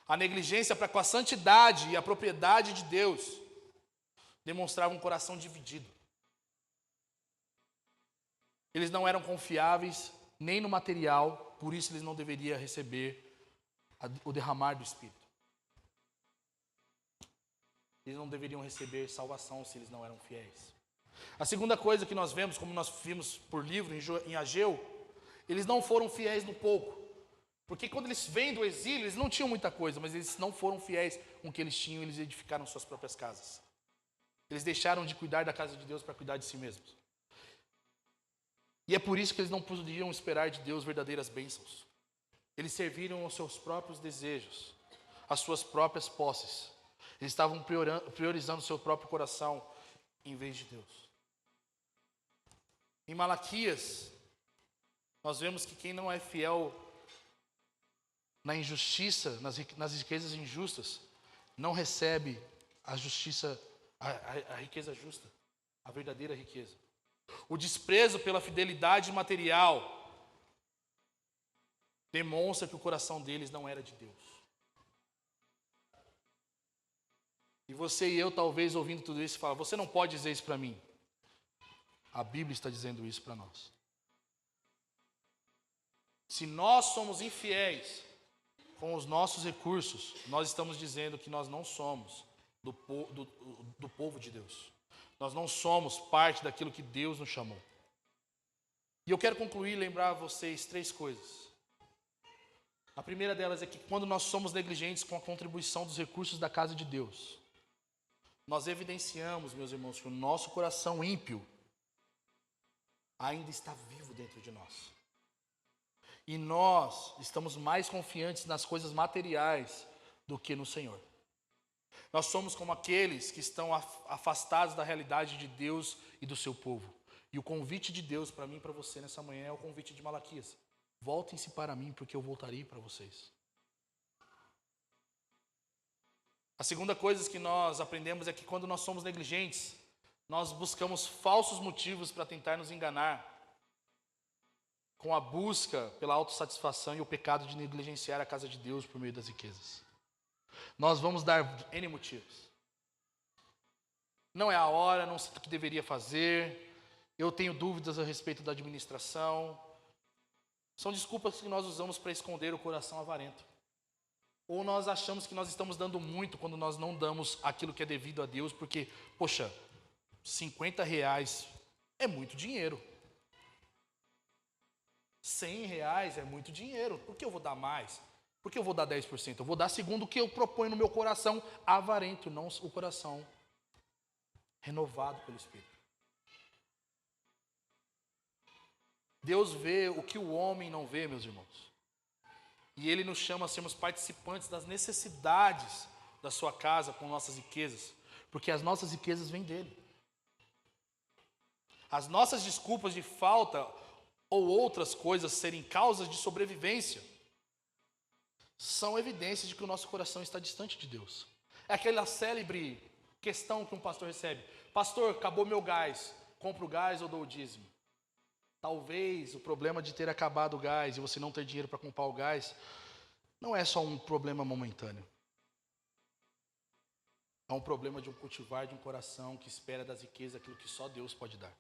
A negligência para com a santidade e a propriedade de Deus demonstrava um coração dividido. Eles não eram confiáveis nem no material, por isso eles não deveriam receber o derramar do Espírito. Eles não deveriam receber salvação se eles não eram fiéis. A segunda coisa que nós vemos, como nós vimos por livro em Ageu, eles não foram fiéis no pouco. Porque quando eles vêm do exílio, eles não tinham muita coisa, mas eles não foram fiéis com o que eles tinham, eles edificaram suas próprias casas. Eles deixaram de cuidar da casa de Deus para cuidar de si mesmos. E é por isso que eles não podiam esperar de Deus verdadeiras bênçãos. Eles serviram aos seus próprios desejos, às suas próprias posses. Eles estavam priorizando o seu próprio coração em vez de Deus. Em Malaquias, nós vemos que quem não é fiel na injustiça, nas riquezas injustas, não recebe a justiça, a riqueza justa, a verdadeira riqueza. O desprezo pela fidelidade material demonstra que o coração deles não era de Deus. E você e eu, talvez, ouvindo tudo isso, fala: você não pode dizer isso para mim. A Bíblia está dizendo isso para nós. Se nós somos infiéis com os nossos recursos, nós estamos dizendo que nós não somos do povo de Deus. Nós não somos parte daquilo que Deus nos chamou. E eu quero concluir e lembrar a vocês 3 coisas. A primeira delas é que quando nós somos negligentes com a contribuição dos recursos da casa de Deus, nós evidenciamos, meus irmãos, que o nosso coração ímpio ainda está vivo dentro de nós. E nós estamos mais confiantes nas coisas materiais do que no Senhor. Nós somos como aqueles que estão afastados da realidade de Deus e do seu povo. E o convite de Deus para mim e para você nessa manhã é o convite de Malaquias: voltem-se para mim, porque eu voltarei para vocês. A segunda coisa que nós aprendemos é que quando nós somos negligentes, nós buscamos falsos motivos para tentar nos enganar, com a busca pela autossatisfação e o pecado de negligenciar a casa de Deus por meio das riquezas. Nós vamos dar N motivos. Não é a hora, não sei o que deveria fazer, eu tenho dúvidas a respeito da administração. São desculpas que nós usamos para esconder o coração avarento. Ou nós achamos que nós estamos dando muito quando nós não damos aquilo que é devido a Deus, porque, poxa, R$50 é muito dinheiro. R$100 é muito dinheiro. Por que eu vou dar mais? Por que eu vou dar 10%? Eu vou dar segundo o que eu proponho no meu coração avarento, não o coração renovado pelo Espírito. Deus vê o que o homem não vê, meus irmãos. E Ele nos chama a sermos participantes das necessidades da sua casa com nossas riquezas, porque as nossas riquezas vêm dEle. As nossas desculpas de falta ou outras coisas serem causas de sobrevivência são evidências de que o nosso coração está distante de Deus. É aquela célebre questão que um pastor recebe: pastor, acabou meu gás, compro o gás ou dou o dízimo? Talvez o problema de ter acabado o gás e você não ter dinheiro para comprar o gás não é só um problema momentâneo. É um problema de um cultivar de um coração que espera das riquezas aquilo que só Deus pode dar.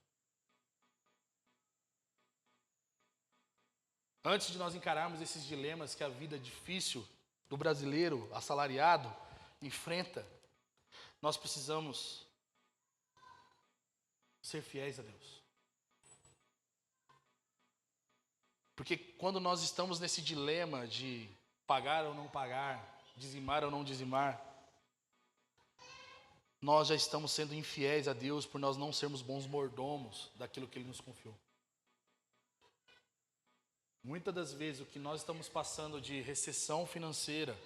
Antes de nós encararmos esses dilemas que a vida difícil do brasileiro assalariado enfrenta, nós precisamos ser fiéis a Deus. Porque quando nós estamos nesse dilema de pagar ou não pagar, dizimar ou não dizimar, nós já estamos sendo infiéis a Deus por nós não sermos bons mordomos daquilo que Ele nos confiou. Muitas das vezes o que nós estamos passando de recessão financeira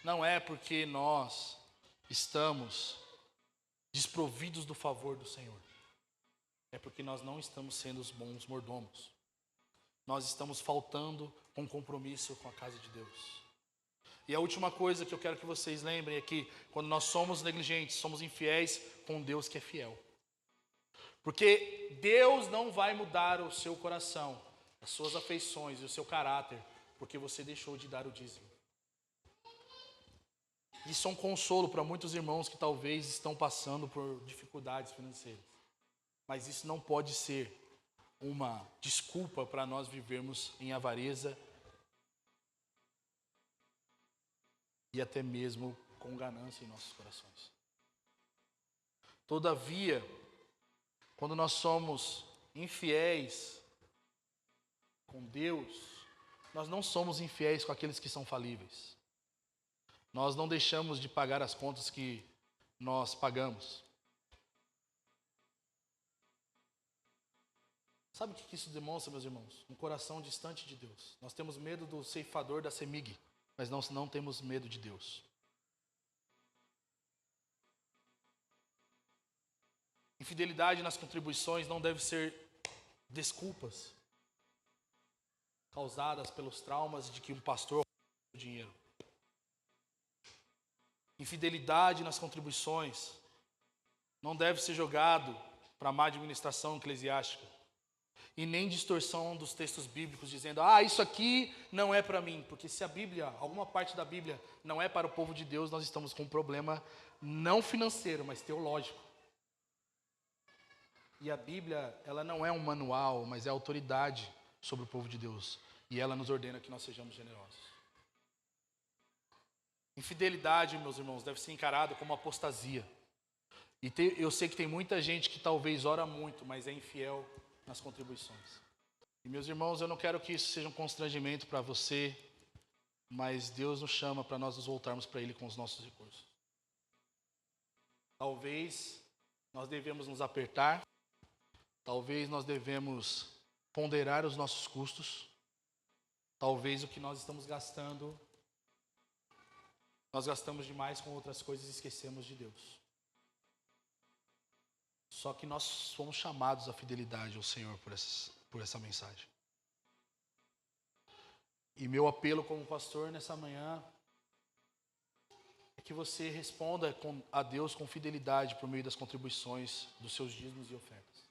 não é porque nós estamos desprovidos do favor do Senhor. É porque nós não estamos sendo os bons mordomos. Nós estamos faltando com compromisso com a casa de Deus. E a última coisa que eu quero que vocês lembrem é que quando nós somos negligentes, somos infiéis com Deus que é fiel. Porque Deus não vai mudar o seu coração, as suas afeições e o seu caráter, porque você deixou de dar o dízimo. Isso é um consolo para muitos irmãos que talvez estão passando por dificuldades financeiras. Mas isso não pode ser uma desculpa para nós vivermos em avareza e até mesmo com ganância em nossos corações. Todavia, quando nós somos infiéis com Deus, nós não somos infiéis com aqueles que são falíveis. Nós não deixamos de pagar as contas que nós pagamos. Sabe o que isso demonstra, meus irmãos? Um coração distante de Deus. Nós temos medo do ceifador da semig, mas nós não temos medo de Deus. Infidelidade nas contribuições não deve ser desculpas causadas pelos traumas de que um pastor roubou dinheiro. Infidelidade nas contribuições não deve ser jogado para má administração eclesiástica. E nem distorção dos textos bíblicos dizendo, isso aqui não é para mim. Porque se a Bíblia, alguma parte da Bíblia não é para o povo de Deus, nós estamos com um problema não financeiro, mas teológico. E a Bíblia, ela não é um manual, mas é autoridade sobre o povo de Deus. E ela nos ordena que nós sejamos generosos. Infidelidade, meus irmãos, deve ser encarada como apostasia. E eu sei que tem muita gente que talvez ora muito, mas é infiel nas contribuições. E meus irmãos, eu não quero que isso seja um constrangimento para você, mas Deus nos chama para nós nos voltarmos para Ele com os nossos recursos. Talvez nós devemos nos apertar, talvez nós devemos ponderar os nossos custos, talvez o que nós estamos gastando, nós gastamos demais com outras coisas e esquecemos de Deus. Só que nós fomos chamados à fidelidade ao Senhor por essa mensagem. E meu apelo como pastor nessa manhã é que você responda a Deus com fidelidade por meio das contribuições dos seus dízimos e ofertas.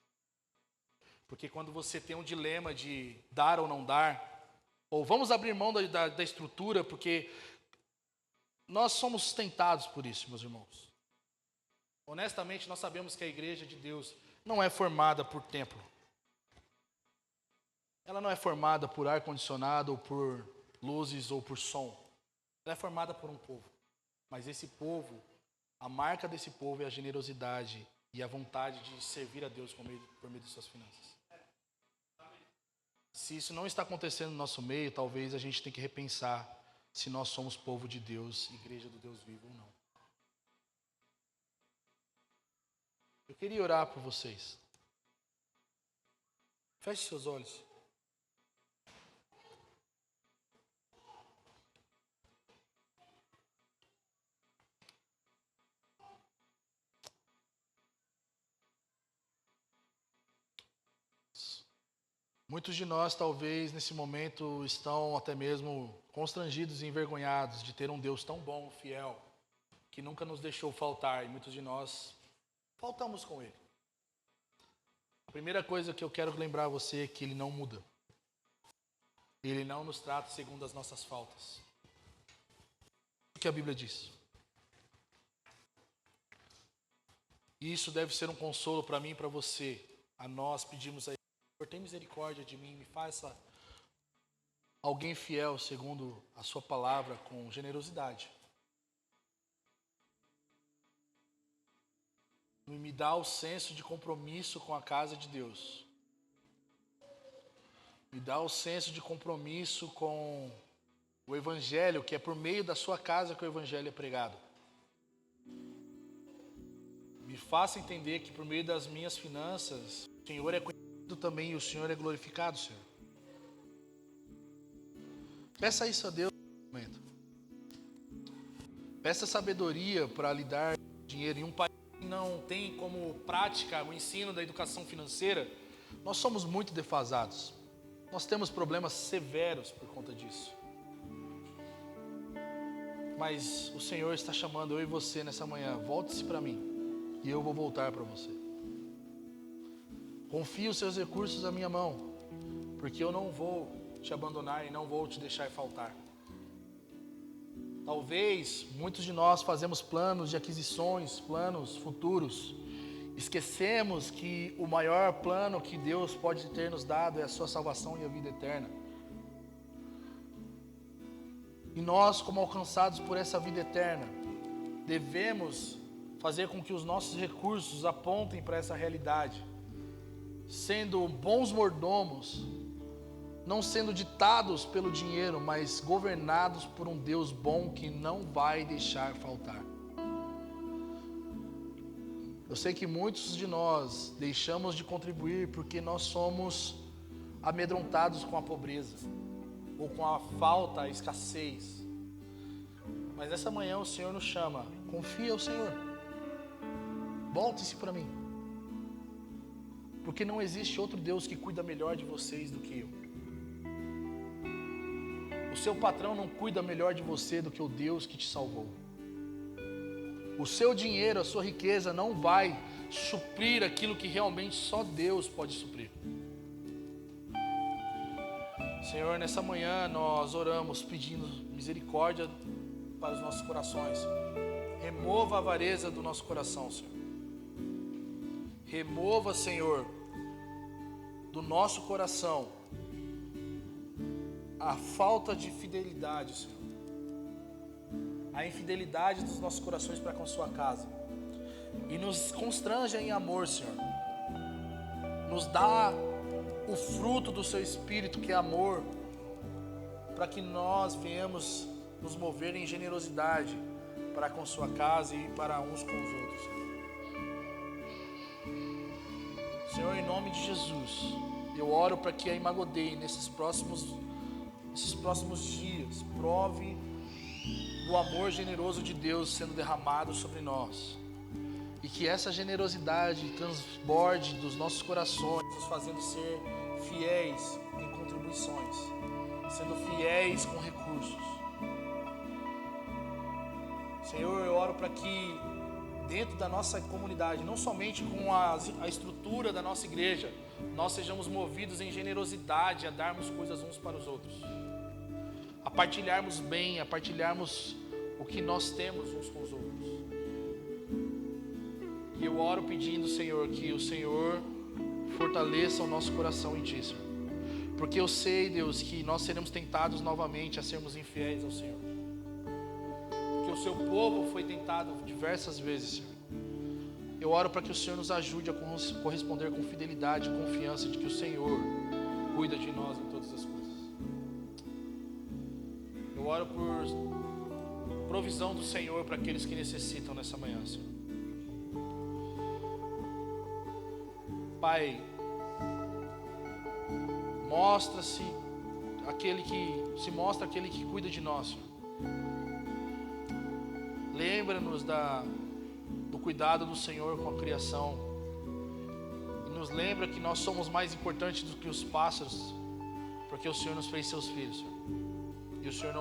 Porque quando você tem um dilema de dar ou não dar, ou vamos abrir mão da estrutura, porque nós somos tentados por isso, meus irmãos. Honestamente, nós sabemos que a igreja de Deus não é formada por templo. Ela não é formada por ar-condicionado, ou por luzes, ou por som. Ela é formada por um povo. Mas esse povo, a marca desse povo é a generosidade e a vontade de servir a Deus por meio de suas finanças. Se isso não está acontecendo no nosso meio, talvez a gente tenha que repensar se nós somos povo de Deus, igreja do Deus vivo ou não. Eu queria orar por vocês. Feche seus olhos. Muitos de nós, talvez, nesse momento, estão até mesmo constrangidos e envergonhados de ter um Deus tão bom, fiel, que nunca nos deixou faltar, e muitos de nós faltamos com Ele. A primeira coisa que eu quero lembrar a você é que Ele não muda. Ele não nos trata segundo as nossas faltas. O que a Bíblia diz? E isso deve ser um consolo para mim e para você. A nós pedimos a Ele, Senhor, tem misericórdia de mim, me faça alguém fiel segundo a sua palavra, com generosidade. E me dá o senso de compromisso com a casa de Deus. Me dá o senso de compromisso com o Evangelho, que é por meio da sua casa que o Evangelho é pregado. Me faça entender que por meio das minhas finanças, o Senhor é conhecido também e o Senhor é glorificado, Senhor. Peça isso a Deus nesse momento. Peça sabedoria para lidar com dinheiro. Em um país que não tem como prática o ensino da educação financeira, nós somos muito defasados. Nós temos problemas severos por conta disso. Mas o Senhor está chamando eu e você nessa manhã. Volte-se para mim e eu vou voltar para você. Confie os seus recursos à minha mão, porque eu não vou te abandonar e não vou te deixar faltar. Talvez muitos de nós fazemos planos de aquisições, planos futuros. Esquecemos que o maior plano que Deus pode ter nos dado é a sua salvação e a vida eterna. E nós, como alcançados por essa vida eterna, devemos fazer com que os nossos recursos apontem para essa realidade, sendo bons mordomos, não sendo ditados pelo dinheiro, mas governados por um Deus bom que não vai deixar faltar. Eu sei que muitos de nós deixamos de contribuir porque nós somos amedrontados com a pobreza, ou com a falta, a escassez. Mas nessa manhã o Senhor nos chama, confia ao Senhor, volte-se para mim, porque não existe outro Deus que cuida melhor de vocês do que eu. O seu patrão não cuida melhor de você do que o Deus que te salvou. O seu dinheiro, a sua riqueza não vai suprir aquilo que realmente só Deus pode suprir. Senhor, nessa manhã nós oramos pedindo misericórdia para os nossos corações. Remova a avareza do nosso coração, Senhor. Remova, Senhor, do nosso coração a falta de fidelidade, Senhor. A infidelidade dos nossos corações para com a sua casa. E nos constranja em amor, Senhor. Nos dá o fruto do seu Espírito, que é amor, para que nós venhamos nos mover em generosidade para com sua casa e para uns com os outros, Senhor. Senhor, em nome de Jesus, eu oro para que a Imagodei nesses próximos dias prove do amor generoso de Deus sendo derramado sobre nós, e que essa generosidade transborde dos nossos corações, nos fazendo ser fiéis em contribuições, sendo fiéis com recursos. Senhor, eu oro para que dentro da nossa comunidade, não somente com a estrutura da nossa igreja, nós sejamos movidos em generosidade, a darmos coisas uns para os outros, a partilharmos bem, a partilharmos o que nós temos uns com os outros. E eu oro pedindo, Senhor, que o Senhor fortaleça o nosso coração em Ti, Senhor. Porque eu sei, Deus, que nós seremos tentados novamente a sermos infiéis ao Senhor. Porque o Seu povo foi tentado diversas vezes, Senhor. Eu oro para que o Senhor nos ajude a corresponder com fidelidade e confiança de que o Senhor cuida de nós em todas as coisas. Eu oro por provisão do Senhor para aqueles que necessitam nessa manhã, Senhor. Pai, mostra-se aquele que cuida de nós, Senhor. Lembra-nos do cuidado do Senhor com a criação. E nos lembra que nós somos mais importantes do que os pássaros, porque o Senhor nos fez seus filhos, Senhor. E o Senhor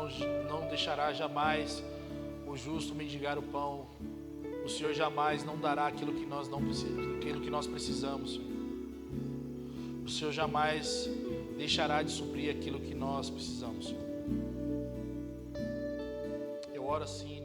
não deixará jamais o justo mendigar o pão. O Senhor jamais não dará aquilo que nós não precisamos, aquilo que nós precisamos, Senhor. O Senhor jamais deixará de suprir aquilo que nós precisamos, Senhor. Eu oro assim